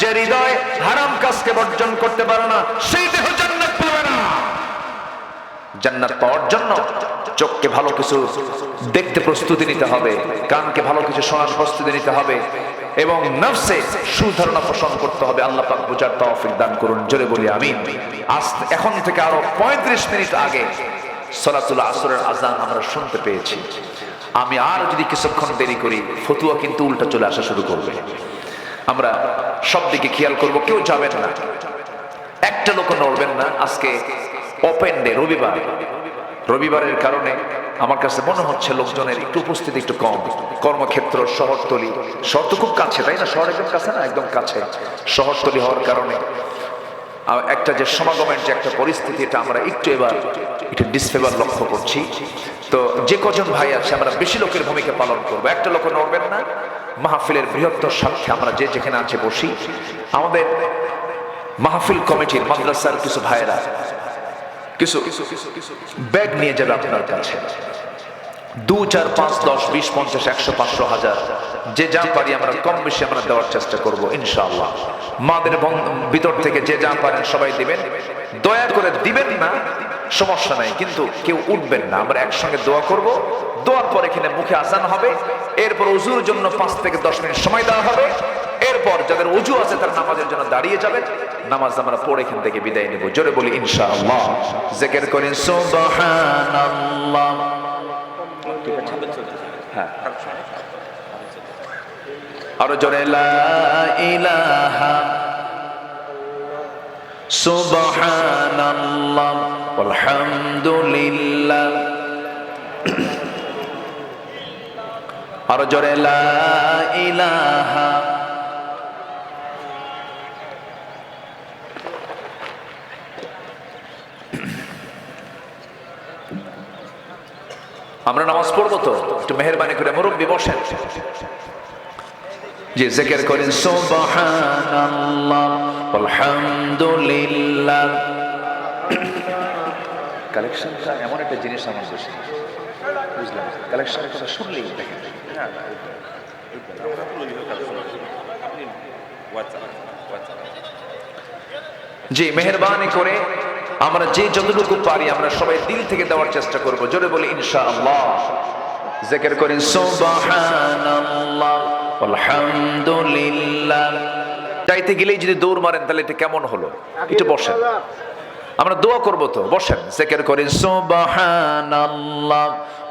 যে হৃদয় হারাম কাজকে বর্জন করতে পারে না, সেই দেহ জান্নাত পাবে না। জান্নাত পাওয়ার জন্য চোখকে ভালো কিছু দেখতে প্রস্তুতি নিতে হবে, কানকে ভালো কিছু শোনার প্রস্তুতি নিতে হবে, এবং নফসে সুধারণা পোষণ করতে হবে। আল্লাহ পাক বুঝার তৌফিক দান করুন, জোরে বলি আমিন। আজ এখন থেকে আরো 35 মিনিট আগে সালাতুল আসরের আযান আমরা শুনতে পেয়েছি। আমি আর যদি কিছুক্ষণ দেরি করি, ফতুয়া কিন্তু উল্টা চলে আসা শুরু করবে। আমরা সব দিকে খেয়াল করব, কেউ যাবেন না, একটা লোক নড়বেন না। আজকে ওপেন ডে, রবিবারের কারণে আমার কাছে মনে হচ্ছে লোকজনের একটু উপস্থিতি একটু কম। কর্মক্ষেত্র, শহরতলি, শহর তো খুব কাছে, তাই না? শহর একদম কাছে না, একদম কাছে। শহরতলি হওয়ার কারণে একটা যে সমাগমের যে একটা পরিস্থিতি, এটা আমরা একটু এবার একটু ডিসফেভার লক্ষ্য করছি। তো যে কজন ভাই আছে, আমরা বেশি লোকের ভূমিকা পালন করবো। একটা লোক নড়বেন না। মাহফিলের বৃহত্তর স্বার্থে আমরা যে যেখানে আছে বসি। আমাদের মাহফিল কমিটির মাদ্রাসার কিছু ভাইয়েরা কিছু ব্যাগ নিয়ে যাবে আপনার কাছে। 2, 4, 5, 10, 20, 50, 100, 500, 1000 যে যা পারি আমরা কম বেশি আমরা দেওয়ার চেষ্টা করব ইনশাআল্লাহ। মাদের ভিতর থেকে যে যা পারেন সবাই দিবেন। দয়া করে দিবেন না, সমস্যা নাই, কিন্তু কেউ উঠবেন না, আমরা একসঙ্গে দোয়া করব। দোয়ার পর এখানে মুখে আজান হবে, এরপর ওযুর জন্য 5 থেকে 10 মিনিট সময় দেওয়া হবে। এরপর যাদের ওযু আছে তারা নামাজের জন্য দাঁড়িয়ে যাবেন, নামাজ আমরা পড়ে এখান থেকে বিদায় নেব। জোরে বলি ইনশাআল্লাহ। জিকির করেন সুবহানাল্লাহ। হ্যাঁ, আরো জোরে লা ইলাহা সুবহানাল্লাহ আলহামদুলিল্লাহ। আরো জোরে লা ইলাহা। আমরা নামাজ পড়বো তো, একটু মেহেরবানি করে মুরব্বি বসেন। জি, জিকির করেন সুবহানাল্লাহ আলহামদুলিল্লাহ। কালেকশনটা এমন একটা জিনিস আমার দেশে, বুঝলাম, কালেকশনের কথা শুনলেই দেখেন। জি, মেহেরবানি করে আমরা যে যতটুকু পারি আমরা সবাই দিল থেকে দেওয়ার চেষ্টা করব। জোরে বলি ইনশাআল্লাহ। জিকির করেন সুবহানাল্লাহ আলহামদুলিল্লাহ। চাইতে গেলেই যদি দৌড় মারেন তাহলে এটা কেমন হলো? একটু বসেন, আমরা দোয়া করব তো, বসেন। জিকির করেন সুবহানাল্লাহ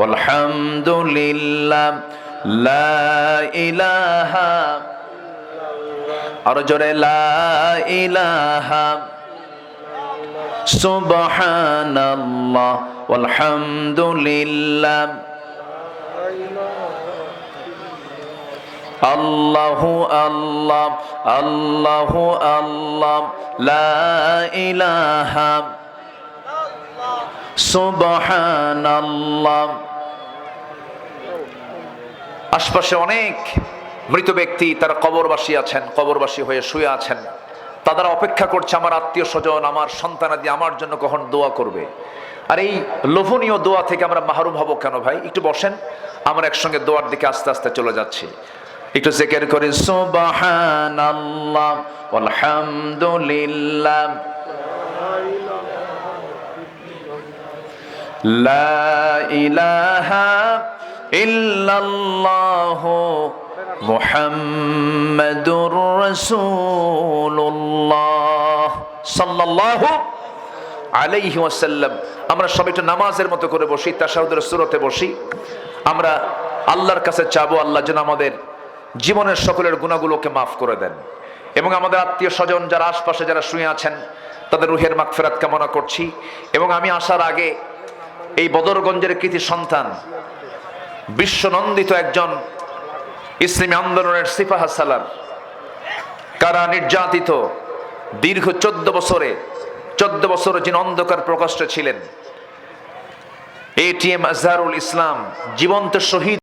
আলহামদুলিল্লাহ লা ইলাহা। আরো জোরে লা ইলাহা সুবহানাল্লাহ আলহামদুলিল্লাহ। আল্লাহু আল্লাহ আল্লাহু আল্লাহ লা ইলাহা সুবহানাল্লাহ। আশপাশে অনেক মৃত ব্যক্তি, তারা কবরবাসী আছেন, কবরবাসী হয়ে শুয়ে আছেন। তারা অপেক্ষা করছে আমার আত্মীয় স্বজন, আমার সন্তানাদি আমার জন্য কখন দোয়া করবে। আর এই লোভনীয় দোয়া থেকে আমরা মাহরুম হব কেন ভাই? একটু বসেন, আমরা একসঙ্গে দোয়ার দিকে আস্তে আস্তে চলে যাচ্ছি। একটু জিকির করেন সুবহানাল্লাহ আলহামদুলিল্লাহ লা ইলাহা ইল্লাল্লাহ মুহাম্মাদুর রাসূলুল্লাহ সাল্লাল্লাহু আলাইহি ওয়াসাল্লাম। আমরা সবাই একটু নামাজের মতো করে বসি, তাশাহুদের সূরতে বসি। আমরা আল্লাহর কাছে চাবো আল্লাহ যেন আমাদের জীবনের সকলের গুনাহগুলোকে মাফ করে দেন, এবং আমাদের আত্মীয় স্বজন যারা আশপাশে যারা শুয়ে আছেন তাদের রুহের মাগফিরাত কামনা করছি। এবং আমি আসার আগে এই বদরগঞ্জের কৃতি সন্তান, বিশ্বনন্দিত একজন ইসলামী আন্দোলনের সিপাহ সালার, কারা নির্যাতিত দীর্ঘ 14 বছর যিনি অন্ধকার প্রকোষ্ঠে ছিলেন, এটিএম আজহারুল ইসলাম জীবন্ত শহীদ